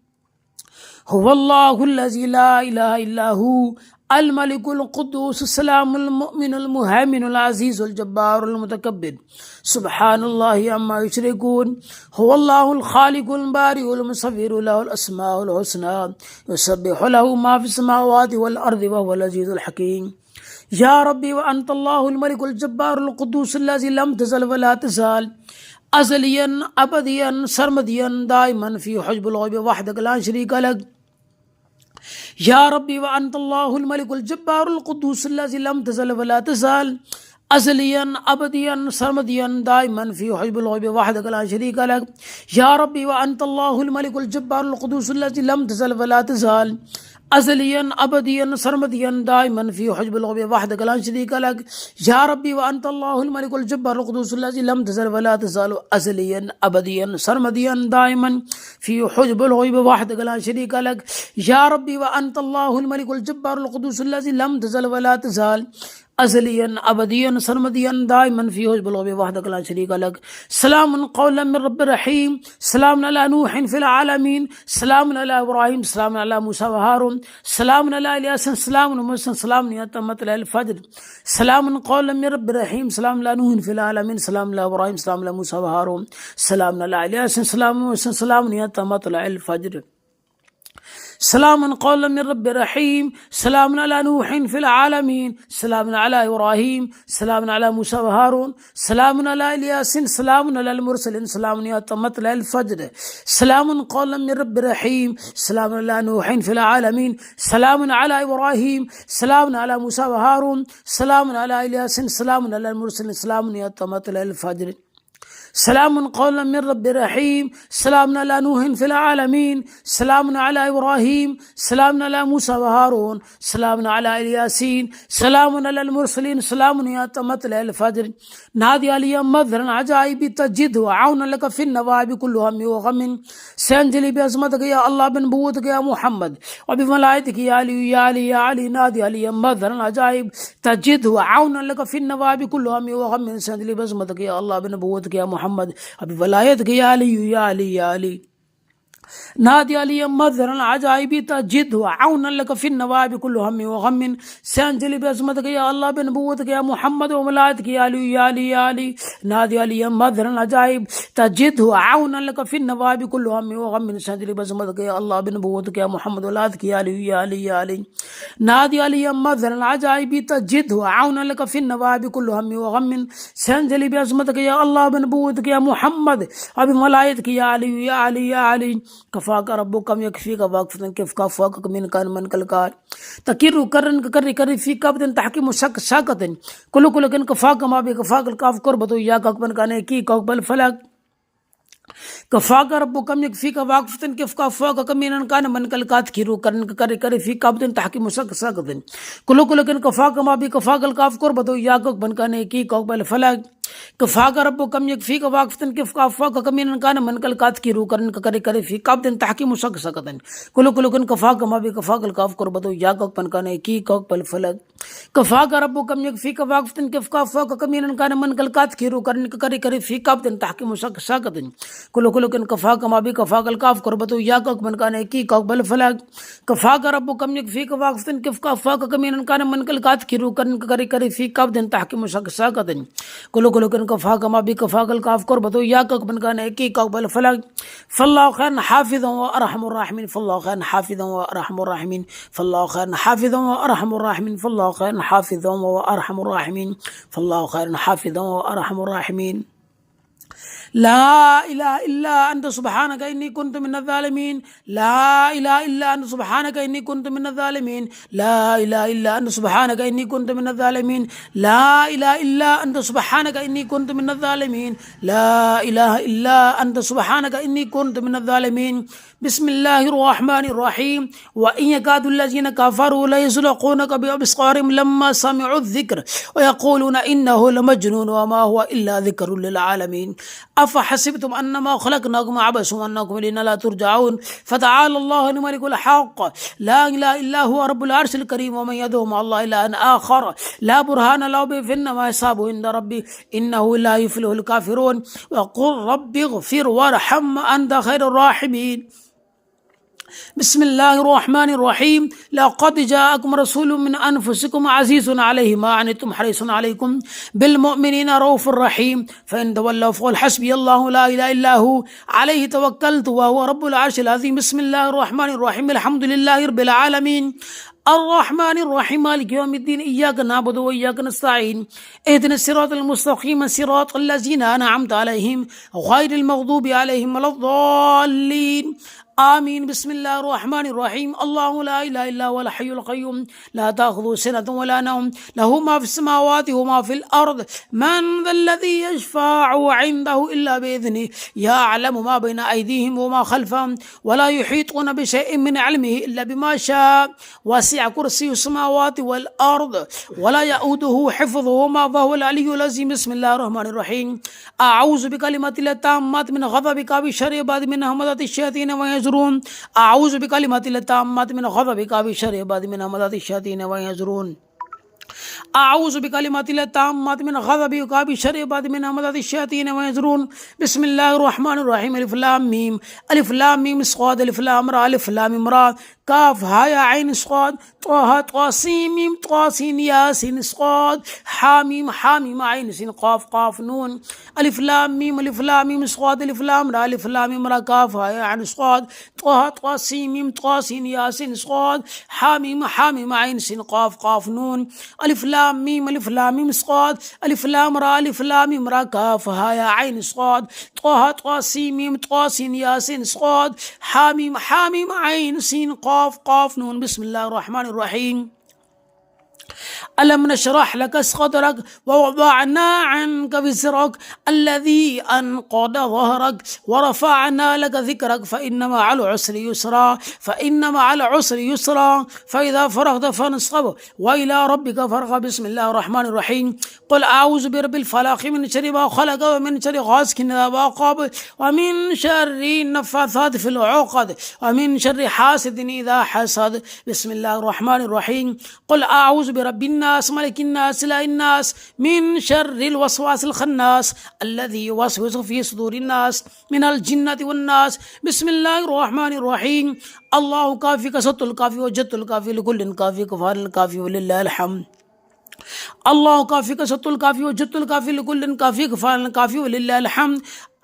هو الله الذي لا إله إلا هو الملك القدوس السلام المؤمن المهيمن العزيز الجبار المتكبر سبحان الله عما يشركون هو الله الخالق البارئ المصور له الأسماء الحسنى يسبح له ما في السماوات والأرض وهو العزيز الحكيم يا ربي وأنت الله الملك الجبار القدوس الذي لم تزل ولا تزال أزليا أبديا سرمديا دائما في حجب الغيب وحدك لا شريك لك يا ربي وأنت الله الملك الجبار القدوس الذي لم تزل ولا تزال أزليا أبديا سرمديا دائما في حجب الغيب وحدك لا شريك لك يا ربي وأنت الله الملك الجبار القدوس الذي لم تزل ولا تزال أزليا أبديا سرمديا دائما في حجب الغيب وحدك لا شريك لك يا ربي وأنت الله الملك الجبار القدوس الذي لم تزل ولا تزال أزليا أبديا سرمديا دائما في حجب الغيب وحدك لا شريك لك يا ربي وأنت الله الملك الجبار القدوس الذي لم تزل ولا تزال أزليا أبديا سرمديا دائما في حجب الغيب وحدك لا شريك لك سلام قولا من رب رحيم سلام على نوح في العالمين سلام على إبراهيم سلام على موسى وهارون سلام على إلياس سلام على موسى سلام على مطلع الفجر سلام قولا من رب رحيم سلام على نوح في العالمين سلام على إبراهيم سلام على موسى وهارون سلام على إلياس سلام على موسى سلام على مطلع الفجر سلام قولا من رب رحيم سلام على نوح في العالمين سلام على إبراهيم سلام على موسى وهارون سلام على إلياس سلام على المرسلين سلام على مطلع الفجر سلام قولا من رب رحيم سلام على نوح في العالمين سلام على إبراهيم سلام على موسى وهارون سلام على إلياس سلام على المرسلين سلام على مطلع الفجر سلام قولا من رب رحيم سلام على نوح في العالمين سلام على إبراهيم سلام على موسى وهارون سلام على الياسين سلام على المرسلين سلام يا مطلع الفجر نادي علي مظهرا عجائب تجد وعونا لك في النوائب كل هم وغم سنجلي بعظمتك يا الله بنبوتك يا محمد وبملائكتك يا علي يا علي يا علي نادي علي مظهرا عجائب تجد وعونا لك في النوائب كل هم وغم سنجلي بعظمتك يا الله بنبوتك يا محمد وبملائكتك يا علي يا علي يا علي نادي علي مظهرا عجائب تجد وعونا لك في النوائب كل هم وغم سانجلي بعظمتك يا الله بنبوتك يا محمد وملائكتك يا علي يا علي يا علي نادي علي مظهرا عجائب تجد وعونا لك في النوائب كل هم وغم سانجلي بعظمتك يا الله بنبوتك يا محمد وملائكتك يا علي يا علي يا علي نادي علي مظهرا عجائب تجد وعونا لك في النوائب كل هم وغم سانجلي بعظمتك يا الله بنبوتك يا محمد وبملائكتك يا علي يا علي يا علي كفاك ربك كم يكفيك واقفة كيف كفاك من كان من كالكار تكير كرن كري في كابتن تحكيم شك شاكتن كل كن كفاك ما بكفاك الكاف كربتو يا كاكبن كان كي كاكبل فلك كفاك ربك كم يكفيك واقفة كيف كفاك من كان من كالكات كيرو كرن كري في كابتن تحكيم شك شاكتن كل كن كفاك ما بكفاك الكاف كربتو يا كاكبن كان كي كاكبل فلك كفاك ربك كم يكفيك واقفة كيف كفاك من كان من كالكات كيرو كرن كري في كابتن تحكيم شك شاكتن كل كن كفاك ما بكفاك الكاف كربتو يا كاكبن كان كي كاكبل فلك كفاك ربك كم يكفيك واقفة كيف كفاك من كان من كالكات كيرو كرن كري في كابتن تحكيم شك شاكتن كل كن كفاك ما بكفاك الكاف كربتو يا كاكبن كان كي كاكبل فلك كفاك ربك كم يكفيك واقفة كيف كفاك من كان من كالكات كيرو كرن كري في كابتن تحكيم شك شاكتن كل كن كفاك ما بكفاك الكاف كربتو يا كاكبن كان كي كاكبل فلك فالله خير حافظا وارحم الراحمين فالله خير حافظا وارحم الراحمين فالله خير حافظا وارحم الراحمين فالله خير حافظا وارحم الراحمين فالله خير حافظا وارحم الراحمين لا إله إلا أنت سبحانك إني كنت من الظالمين لا إله إلا أنت سبحانك إني كنت من الظالمين لا إله إلا أنت سبحانك إني كنت من الظالمين لا إله إلا أنت سبحانك إني كنت من الظالمين لا إله إلا أنت سبحانك إني كنت من الظالمين بسم الله الرحمن الرحيم وإن يكاد الذين كفروا ليزلقونك بأبصارهم لما سمعوا الذكر ويقولون إنه لمجنون وما هو إلا ذكر للعالمين أفحسبتم أنما خلقناكم عبثا وأنكم إلينا لا ترجعون فتعالى الله الملك الحق لا إله إلا هو رب العرش الكريم ومن يدعو مع الله إلها آخر لا برهان له به فإنما حسابه عند ربي إنه لا يفلح الكافرون وقل رب اغفر وارحم أنت خير الراحمين بسم الله الرحمن الرحيم لقد جاءكم رسول من أنفسكم عزيز عليه ما عنتم حريص عليكم بالمؤمنين رؤوف رحيم فإن تولوا فقل حسبي الله لا إله إلا هو عليه توكلت وهو رب العرش العظيم بسم الله الرحمن الرحيم الحمد لله رب العالمين الرحمن الرحيم مالك يوم الدين إياك نعبد وإياك نستعين اهدنا الصراط المستقيم صراط الذين أنعمت عليهم غير المغضوب عليهم ولا الضالين آمين بسم الله الرحمن الرحيم الله لا إله إلا هو الحي القيوم لا تأخذه سنة ولا نوم له ما في السماوات وما في الأرض من ذا الذي يشفع عنده إلا بإذنه يعلم ما بين أيديهم وما خلفهم ولا يحيطون بشيء من علمه إلا بما شاء وسع كرسي السماوات والأرض ولا يؤوده حفظهما وهو العلي العظيم بسم الله الرحمن الرحيم أعوذ بكلمات الله التامات من غضبك وشر عباد من همزات الشياطين أعوذ بكلمات الله التامات من غضبك وشر عباد من همزات الشياطين ويحضرون أعوذ بكلمات الله التامات من غضبك وشر عباد من همزات الشياطين ويحضرون بسم الله الرحمن الرحيم ألف لام ميم ألف لام ميم صاد ألف لام را ألف لام را كاف ها يا عين صاد طه طا سين ميم طا سين يا سين صاد حاميم حاميم عين سين قاف قاف نون ألف لام ميم صاد ألف لام را ألف لام را كاف ها يا عين صاد طه طا سين ميم طا سين يا سين صاد حاميم حاميم عين سين قاف قاف نون ألف لام ميم صاد ألف لام را كاف ها يا عين صاد طه طا سين ميم طا سين يا سين صاد حاميم حاميم عين سين قاف قاف نون بسم الله الرحمن الرحيم ألم نشرح لك صدرك ووضعنا عنك وزرك الذي أنقض ظهرك ورفعنا لك ذكرك فإن مع العسر يسرا فإذا فرغت فانصب وإلى ربك فارغب بسم الله الرحمن الرحيم قل أعوذ برب الفلق من شر ما خلق ومن شر غاسق إذا وقب ومن شر النفاثات في العقد ومن شر حاسد إذا حسد بسم الله الرحمن الرحيم قل أعوذ برب الناس ملك الناس إله الناس من شر الوسواس الخناس الذي يوسوس في صدور الناس من الجنة والناس بسم الله الرحمن الرحيم الله كافي كسط الكافي وجدت الكافي لكل كافي كفار الكافي ولله الحمد الله كافي كسط الكافي وجدت الكافي لكل كافي كفار الكافي ولله الحمد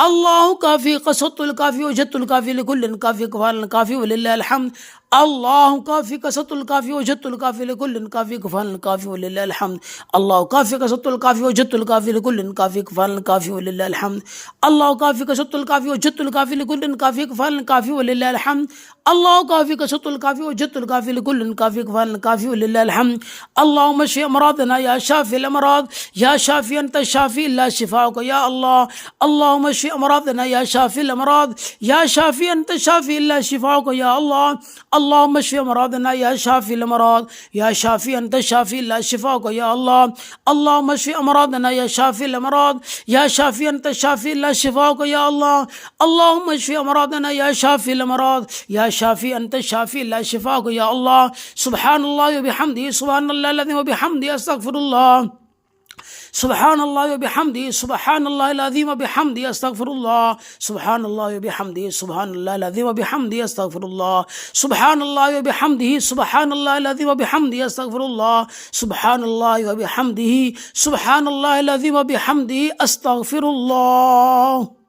الله كافي قصدت الكافي وجدت الكافي لكل كافي كفار الكافي ولله الحمد الله كافي قصدت الكافي وجدت الكافي لكل كافي كفار الكافي ولله الحمد الله كافي قصدت الكافي وجدت الكافي لكل كافي كفار الكافي ولله الحمد الله كافي قصدت الكافي وجدت الكافي لكل كافي كفار الكافي ولله الحمد الله كافي قصدت الكافي وجدت الكافي لكل كافي كفار الكافي ولله الحمد اللهم اشف امراضنا يا شافي الامراض يا شافي انت الشافي لا شفاؤك يا الله اللهم اشف امراضنا يا شافي الامراض يا شافي انت الشافي لا شفاؤك يا الله اللهم اشف امراضنا يا شافي الامراض يا شافي انت الشافي لا شفاؤك يا الله اللهم اشف امراضنا يا شافي الامراض يا شافي انت الشافي لا شفاؤك يا الله اللهم اشف امراضنا يا شافي الامراض يا شافي انت الشافي لا شفاؤك يا الله سبحان الله وبحمده سبحان الله الذي وبحمده استغفر الله سبحان الله وبحمده سبحان الله العظيم وبحمده استغفر الله سبحان الله وبحمده سبحان الله العظيم وبحمده استغفر الله سبحان الله وبحمده سبحان الله العظيم وبحمده استغفر الله سبحان الله وبحمده سبحان الله العظيم وبحمده استغفر الله.